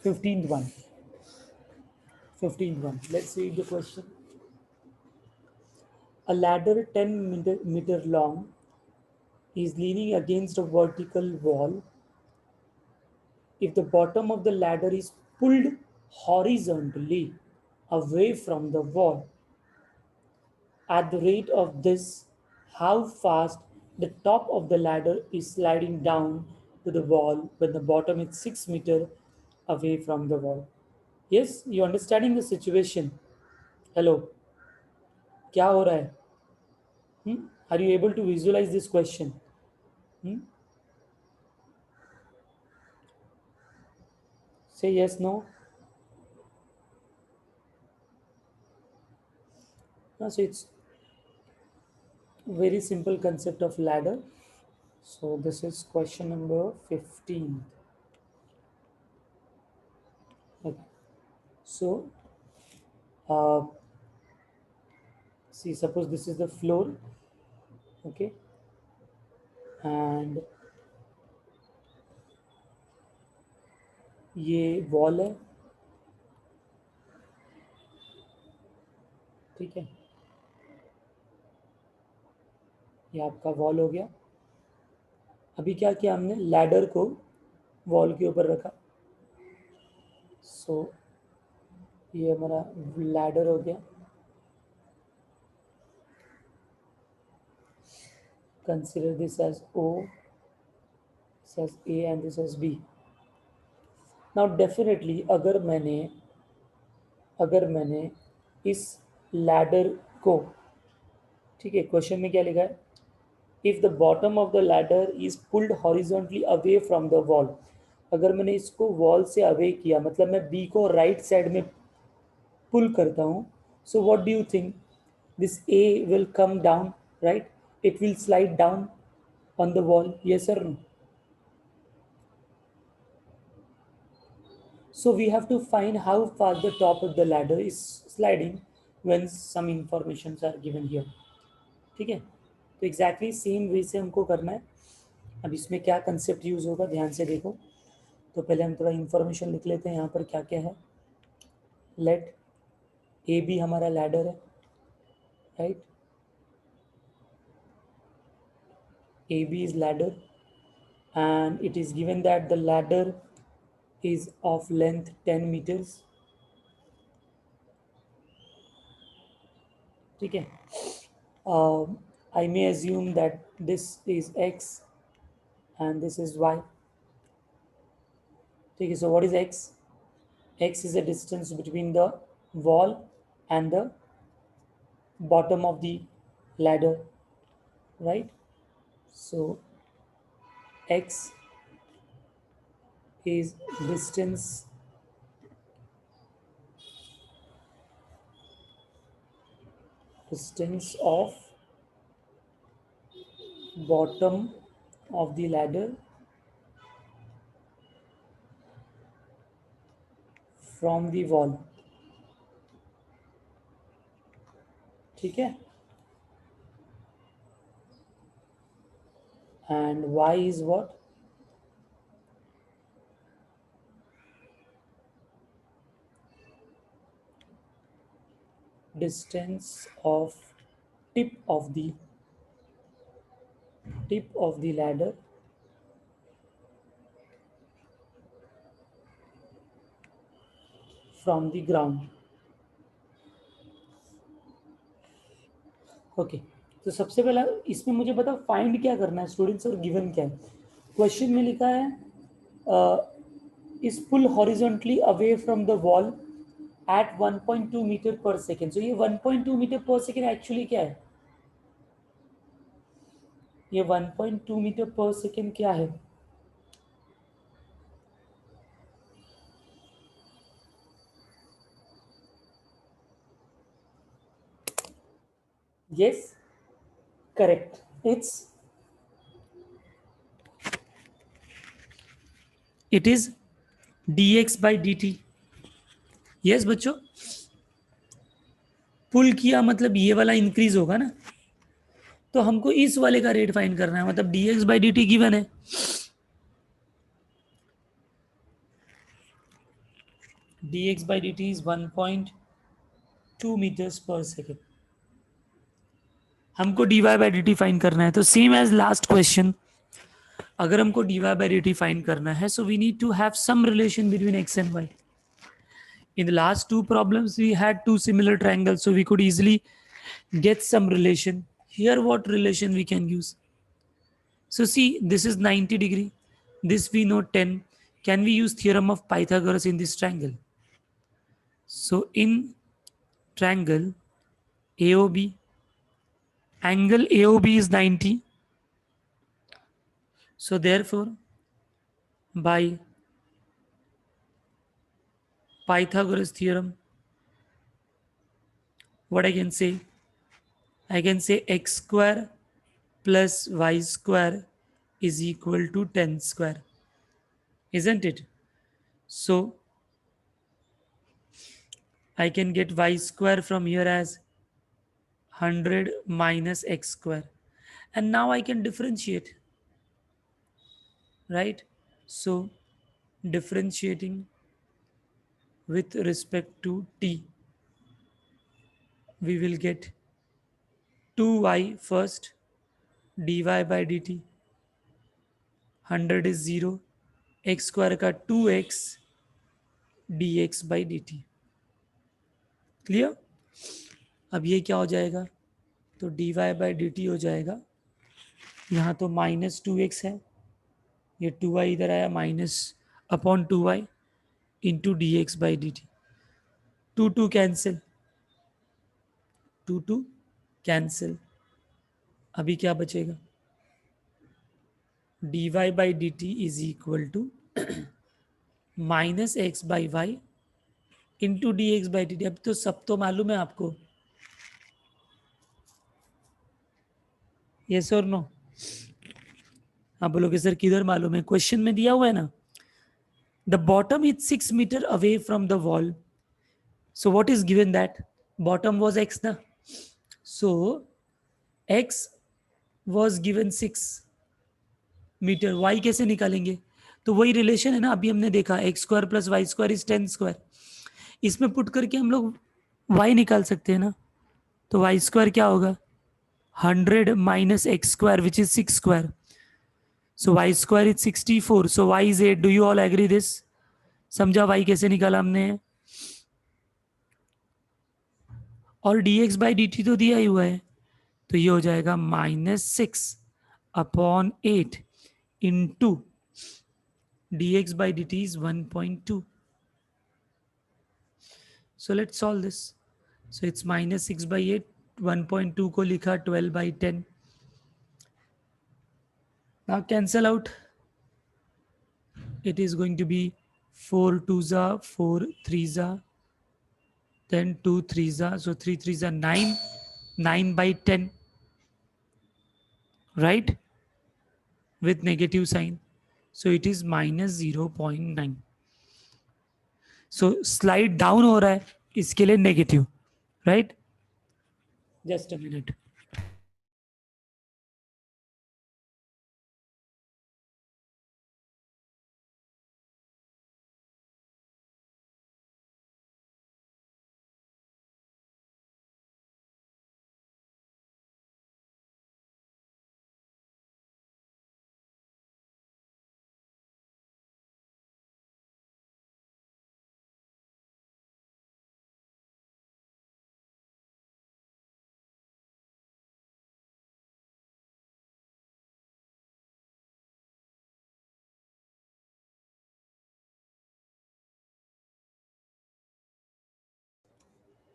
15th one. 15th one. Let's read the question. A ladder 10 meter long is leaning against a vertical wall. If the bottom of the ladder is pulled horizontally away from the wall, at the rate of this, how fast the top of the ladder is sliding down to the wall when the bottom is 6 meter away from the wall. Yes, you understanding the situation? Hello, क्या हो रहा है? Are you able to visualize this question? Hmm? Say yes, no. No, so it's very simple concept of ladder. So this is question number 15. Okay. So uh, see, suppose this is the floor, okay, and ये wall है, ठीक है, ये आपका wall हो गया. अभी क्या किया हमने, लैडर को वॉल के ऊपर रखा. सो ये हमारा लैडर हो गया. Consider this as O, this as A and this as B. Now definitely अगर मैंने इस लैडर को, ठीक है, क्वेश्चन में क्या लिखा है, if the bottom of the ladder is pulled horizontally away from the wall. अगर मैंने इसको वॉल से अवे किया, मतलब मैं बी को राइट साइड में पुल करता हूँ, so what do you think, this A will come down, right, it will slide down on the wall, yes or no? So we have to find how far the top of the ladder is sliding when some informations are given here. ठीक है, तो exactly same way से हमको करना है. अब इसमें क्या कंसेप्ट यूज होगा, ध्यान से देखो. तो पहले हम थोड़ा इंफॉर्मेशन लिख लेते हैं यहाँ पर क्या क्या है. लेट ए बी हमारा लैडर है, right? AB is ladder, and it is given that the ladder is of length 10 meters. ठीक है. I may assume that this is x and this is y. ठीक है. So what is x? X is the distance between the wall and the bottom of the ladder, right? So x is distance of bottom of the ladder from the wall. ठीक है. And y is what? Distance of tip of the ladder from the ground. Okay. तो सबसे पहला इसमें मुझे बताओ find क्या करना है स्टूडेंट्स, और गिवन क्या है. क्वेश्चन में लिखा है is pull horizontally away from the wall at 1.2 meter पर सेकेंड. सो ये 1.2 मीटर पर सेकेंड एक्चुअली क्या है? ये 1.2 मीटर पर सेकेंड क्या है? Yes, correct. It is dx by dt. Yes बच्चों, पुल किया मतलब ये वाला इंक्रीज होगा ना, तो हमको इस वाले का रेट फाइंड करना है. मतलब dx by dt गिवन है. dx by dt is 1.2 meters per second. हमको dy by dt फाइंड करना है. तो सेम एज लास्ट क्वेश्चन, अगर हमको dy by dt फाइंड करना है, so we need to have some relation between x and y. In the last two problems we had two similar triangles, so we could easily get some relation. Here what relation we can use? So see, this is 90 degree, this we know 10. Can we use theorem of Pythagoras in this triangle? So in triangle AOB, angle AOB is 90. So therefore by Pythagoras theorem, what I can say? I can say x square plus y square is equal to 10 square, isn't it? So I can get y square from here as 100 minus x square, and now I can differentiate, right? So differentiating with respect to t, we will get 2y first, dy by dt, 100 is 0, x square का 2x dx by dt. Clear? अब ये क्या हो जाएगा? तो dy by dt हो जाएगा, यहाँ तो -2x है, ये 2y इधर आया, minus upon 2y into d x by D t. 2 cancel, 2 cancel. अभी क्या बचेगा? D y by D t is equal to minus x by y into d x by D t. अब तो सब तो मालूम है आपको. यस और नो? आप बोलोगे सर किधर मालूम है? क्वेश्चन में दिया हुआ है ना. The bottom is 6 metre away from the wall. So what is given? That bottom was X ना. So X was given 6 metre. Y कैसे निकालेंगे? तो वही रिलेशन है ना, अभी हमने देखा, x square plus y square is 10 square. इसमें पुट करके हम लोग वाई निकाल सकते हैं ना. तो वाई स्क्वायर क्या होगा, 100 minus x square which is 6 square. So y square is 64. So y is 8. Do you all agree this? समझा वाई कैसे निकाला हमने? और d x by D t तो दिया ही हुआ है, तो ये हो जाएगा -6/8 into dx by dt is 1.2. So let's solve this. So it's -6/8. 1.2 को लिखा 12/10. Now cancel out. It is going to be 4 2s are 4 3s are, then 2 3s are, so 3 3s are 9. 9/10, right, with negative sign, so it is -0.9. So slide down हो रहा है, इसके लिए negative, right? Just a minute.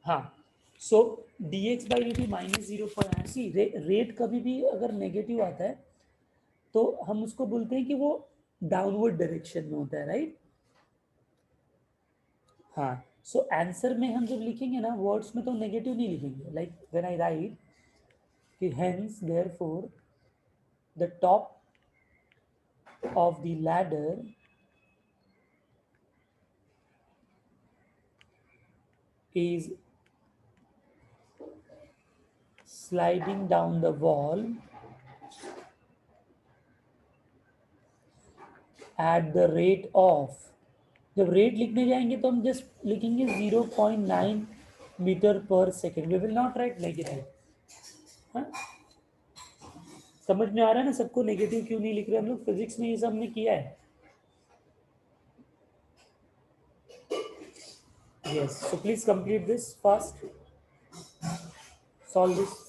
हाँ, so D x by D T -0.8. See rate कभी भी अगर negative आता है तो हम उसको बोलते हैं कि वो डाउनवर्ड डायरेक्शन में होता है, राइट? हाँ, सो आंसर में हम जब लिखेंगे ना वर्ड्स में तो नेगेटिव नहीं लिखेंगे. लाइक व्हेन आई राइट कि hence therefore the top of the ladder is sliding down the wall at the rate of. जब रेट लिखने जाएंगे तो हम जस्ट लिखेंगे 0.9 मीटर पर second. We will not write negative. समझ में आ रहा है ना सबको नेगेटिव क्यों नहीं लिख रहे हम लोग? फिजिक्स में ये सब हमने किया है. Yes, so please complete this fast. Solve this.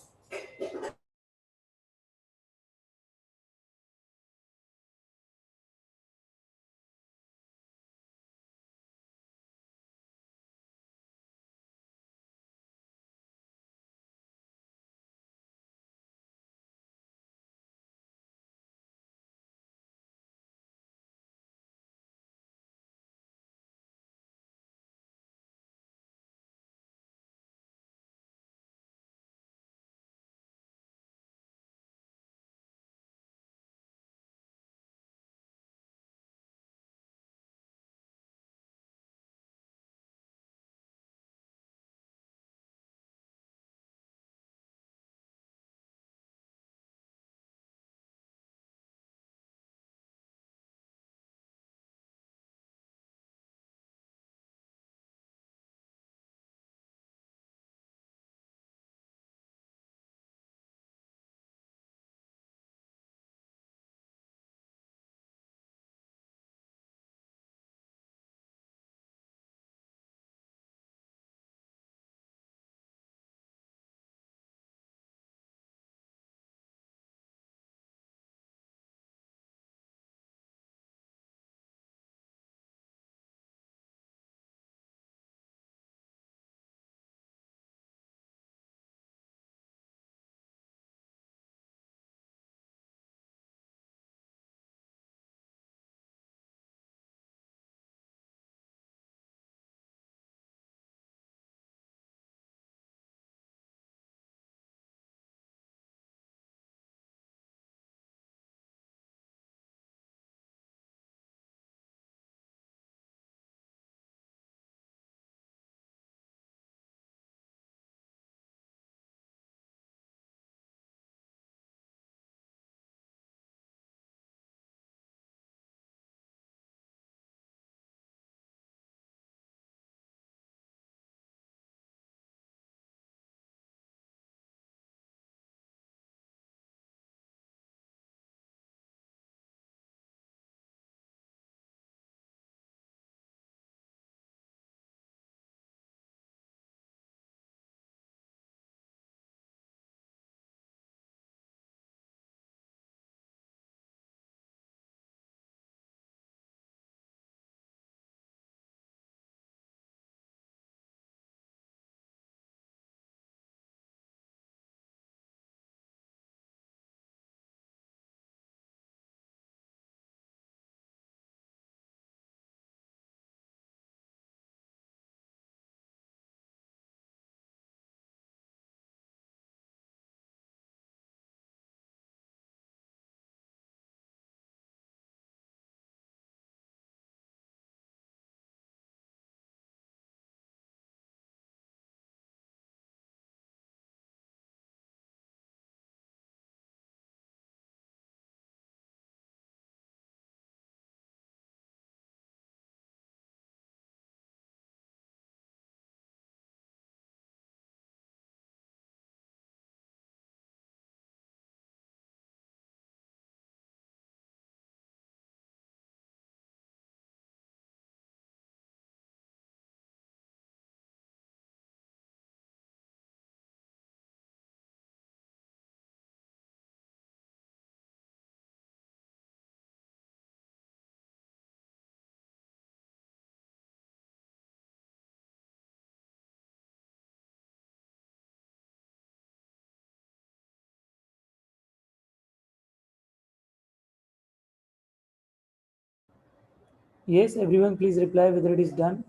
Yes, everyone please reply whether it is done.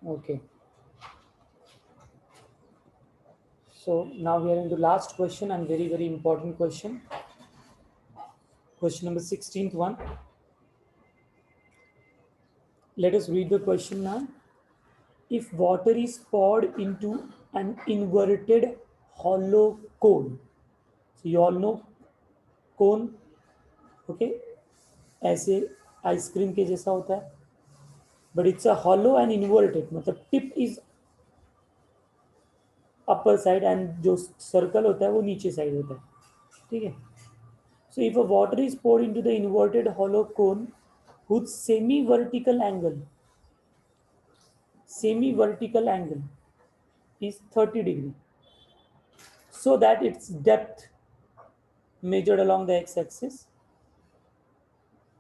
Okay. So now we are into last question and very, very important question. Question number 16th one. Let us read the question now. If water is poured into an inverted hollow cone, so you all know cone, okay, ऐसे ice cream के जैसा होता है, but it's a hollow and inverted, मतलब tip is upper side and जो circle होता है वो नीचे side होता है, ठीक है. So if a water is poured into the inverted hollow cone whose semi-vertical angle is 30 degree, so that its depth measured along the x-axis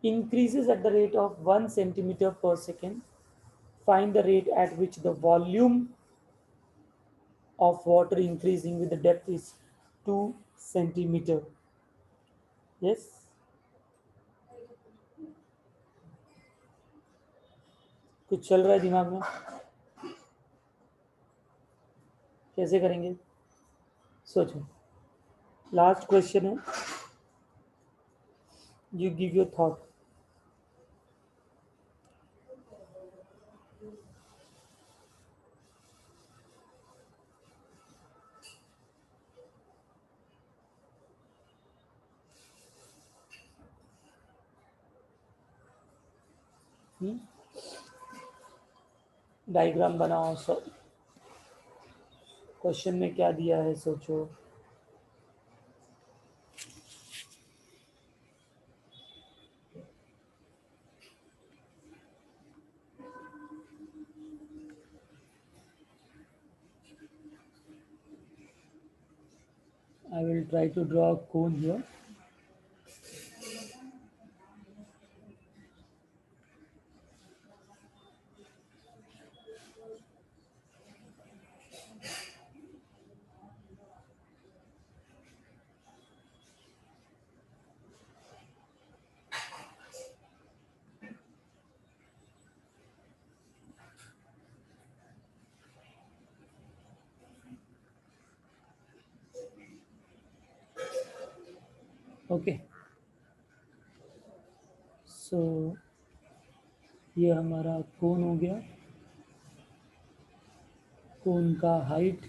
increases at the rate of 1 centimeter per second. Find the rate at which the volume of water increasing with the depth is 2 centimeter. Yes, कुछ चल रहा है दिमाग में, कैसे करेंगे सोचो. Last question है, you give your thought. Diagram बनाओ. क्वेश्चन में क्या दिया है सोचो. I will try to draw a cone here. Okay, so ये हमारा कोन हो गया. कोन का हाइट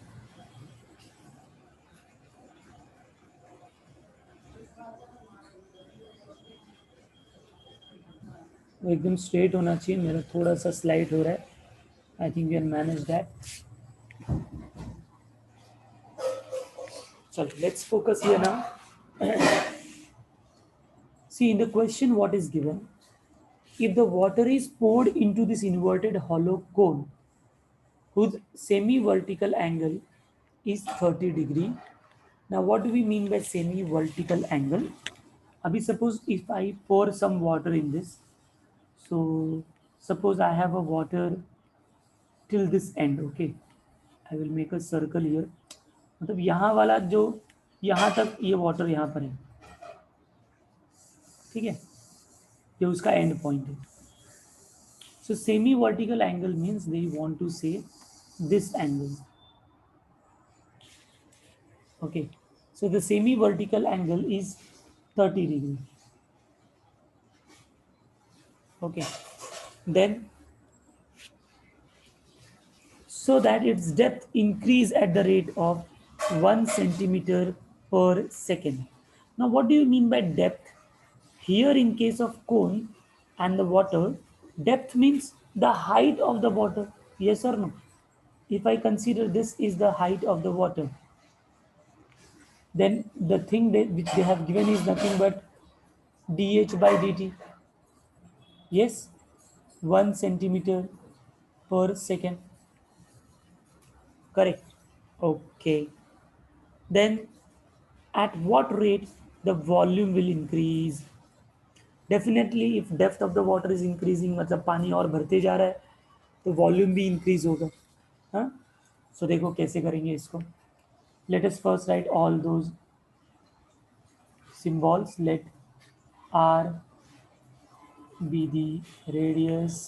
वो एकदम स्ट्रेट होना चाहिए. मेरा थोड़ा सा स्लाइड हो रहा है. I think we can manage that. चलो let's focus here now. See in the question what is given. If the water is poured into this inverted hollow cone whose semi-vertical angle is 30 degree. Now what do we mean by semi-vertical angle? Abhi suppose if I pour some water in this, so suppose I have a water till this end, okay. I will make a circle here. मतलब यहाँ वाला जो यहाँ तक ये water यहाँ पर है, ठीक है, ये उसका एंड पॉइंट है. So semi-vertical angle means they want to say this angle. Okay, so the semi-vertical angle is 30 degree. Okay, then so that its depth increase at the rate of 1 centimeter per second. Now what do you mean by depth? Here in case of cone and the water, depth means the height of the water. Yes or no? If I consider this is the height of the water, then the thing which they have given is nothing but dH by dt. Yes, 1 centimeter per second. Correct. Okay. Then at what rate the volume will increase? Definitely if depth of the water is increasing, मतलब पानी और भरते जा रहा है, तो volume भी increase होगा। हाँ, सो देखो कैसे करेंगे इसको। Let us first right all those symbols. Let r be the radius,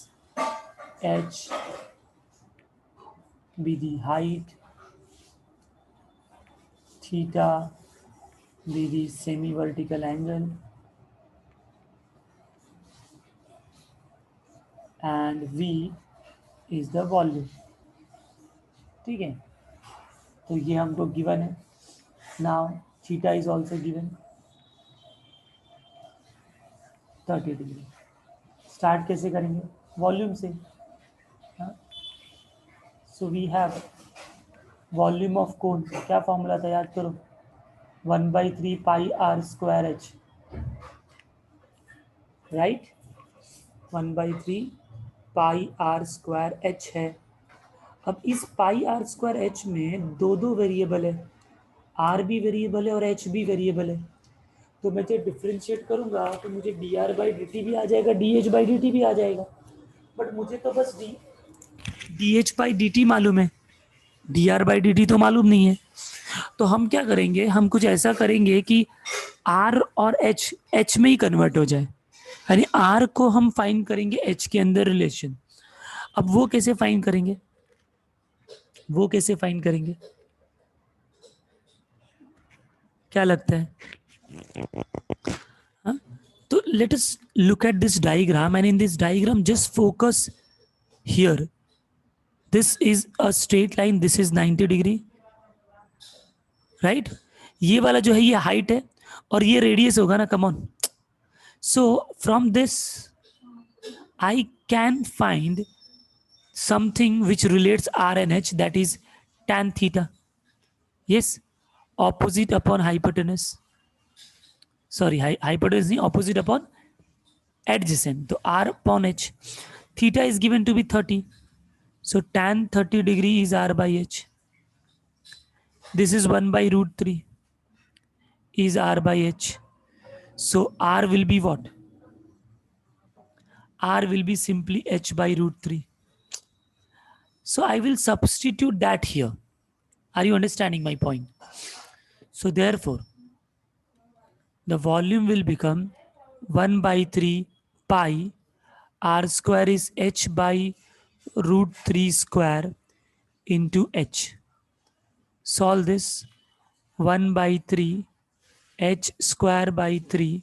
h be the height, theta be the semi-vertical angle, and v is the volume. ठीक है, तो ये हमको गिवन है। Now theta is also given 30 degree. Start कैसे करेंगे? Volume से। So we have volume of cone, क्या फॉर्मूला था याद करो, 1/3 pi r square h, right. 1/3 pi r square h है। अब इस पाई आर स्क्वायर एच में दो दो वेरिएबल है, आर भी वेरिएबल है और एच भी वेरिएबल है। तो मैं जब डिफ्रेंशिएट करूंगा तो मुझे D R by D T भी आ जाएगा, D H by D T भी आ जाएगा। बट मुझे तो बस D H by D T मालूम है, D R by D t तो मालूम नहीं है। तो हम क्या करेंगे, हम कुछ ऐसा करेंगे कि आर और एच एच में ही कन्वर्ट हो जाए, यानी आर को हम फाइंड करेंगे एच के अंदर रिलेशन। अब वो कैसे फाइंड करेंगे, वो कैसे फाइंड करेंगे, क्या लगता है? हाँ? तो let us look at this diagram, and in this diagram just focus here. This is a straight line, this is 90 degree, right. ये वाला जो है ये हाइट है और ये रेडियस होगा ना, come on. So from this I can find something which relates r and h, that is tan theta. Yes, opposite upon hypotenuse, sorry, hypotenuse नहीं, opposite upon adjacent, तो r upon h, theta is given to be 30, so tan 30 degree is r by h. This is 1 by root 3 is r by h, so r will be what? R will be simply h by root 3. So I will substitute that here. Are you understanding my point? So therefore the volume will become 1 by 3 pi r square is h by root 3 square into h. Solve this. 1 by 3 h square by 3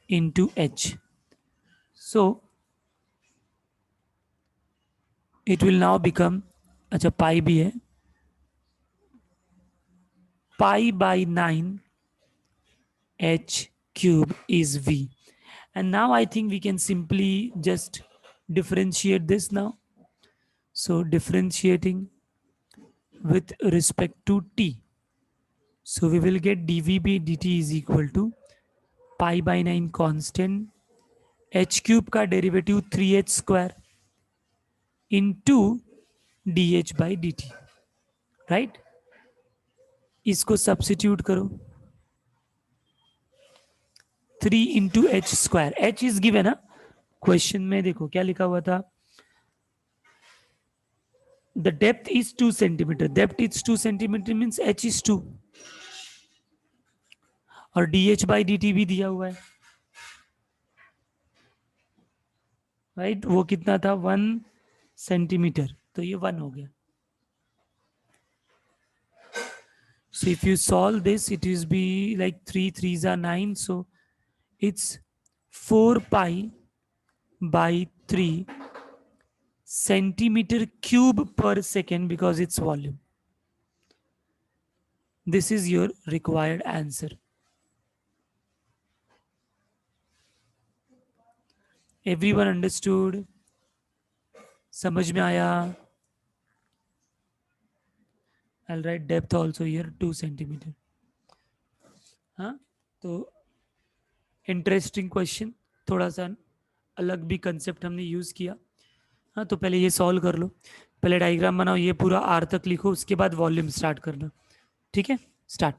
into h. So it will now become, अच्छा pi भी है, pi by 9 h cube is v. And now I think we can simply just differentiate this now. So differentiating with respect to t. So we will get dv by dt is equal to pi by 9 constant, h cube का derivative 3h square into dh by dt, right. इसको substitute करो, 3 into H square, H is given है question में, देखो क्या लिखा हुआ था, the depth is 2 centimetre, depth is 2 centimetre means h is 2, और dh by dt भी दिया हुआ है, राइट। वो कितना था, 1 सेंटीमीटर, तो ये 1 हो गया। So if you solve this, it is be like 3 3s are 9, so it's 4 pi by 3 centimeter cube per second because it's volume. This is your required answer. Everyone understood? समझ में आया? I'll write depth also here 2 centimeter. हाँ, तो interesting question, थोड़ा सा अलग भी concept हमने यूज किया। हाँ, तो पहले ये सॉल्व कर लो, पहले डायग्राम बनाओ, ये पूरा आर तक लिखो, उसके बाद वॉल्यूम स्टार्ट करना, ठीक है। Start.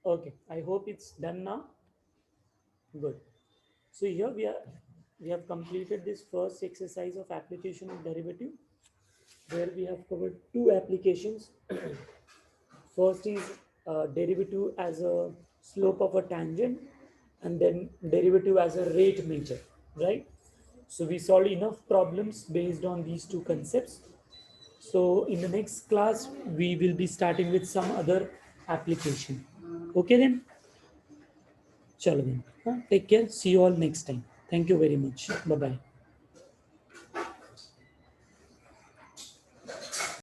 Okay, I hope it's done now. Good. So here we have completed this first exercise of application of derivative, where we have covered two applications. First is derivative as a slope of a tangent, and then derivative as a rate measure, right? So we solved enough problems based on these two concepts. So in the next class, we will be starting with some other application. Okay then, chalo then. Take care. See you all next time. Thank you very much. Bye bye.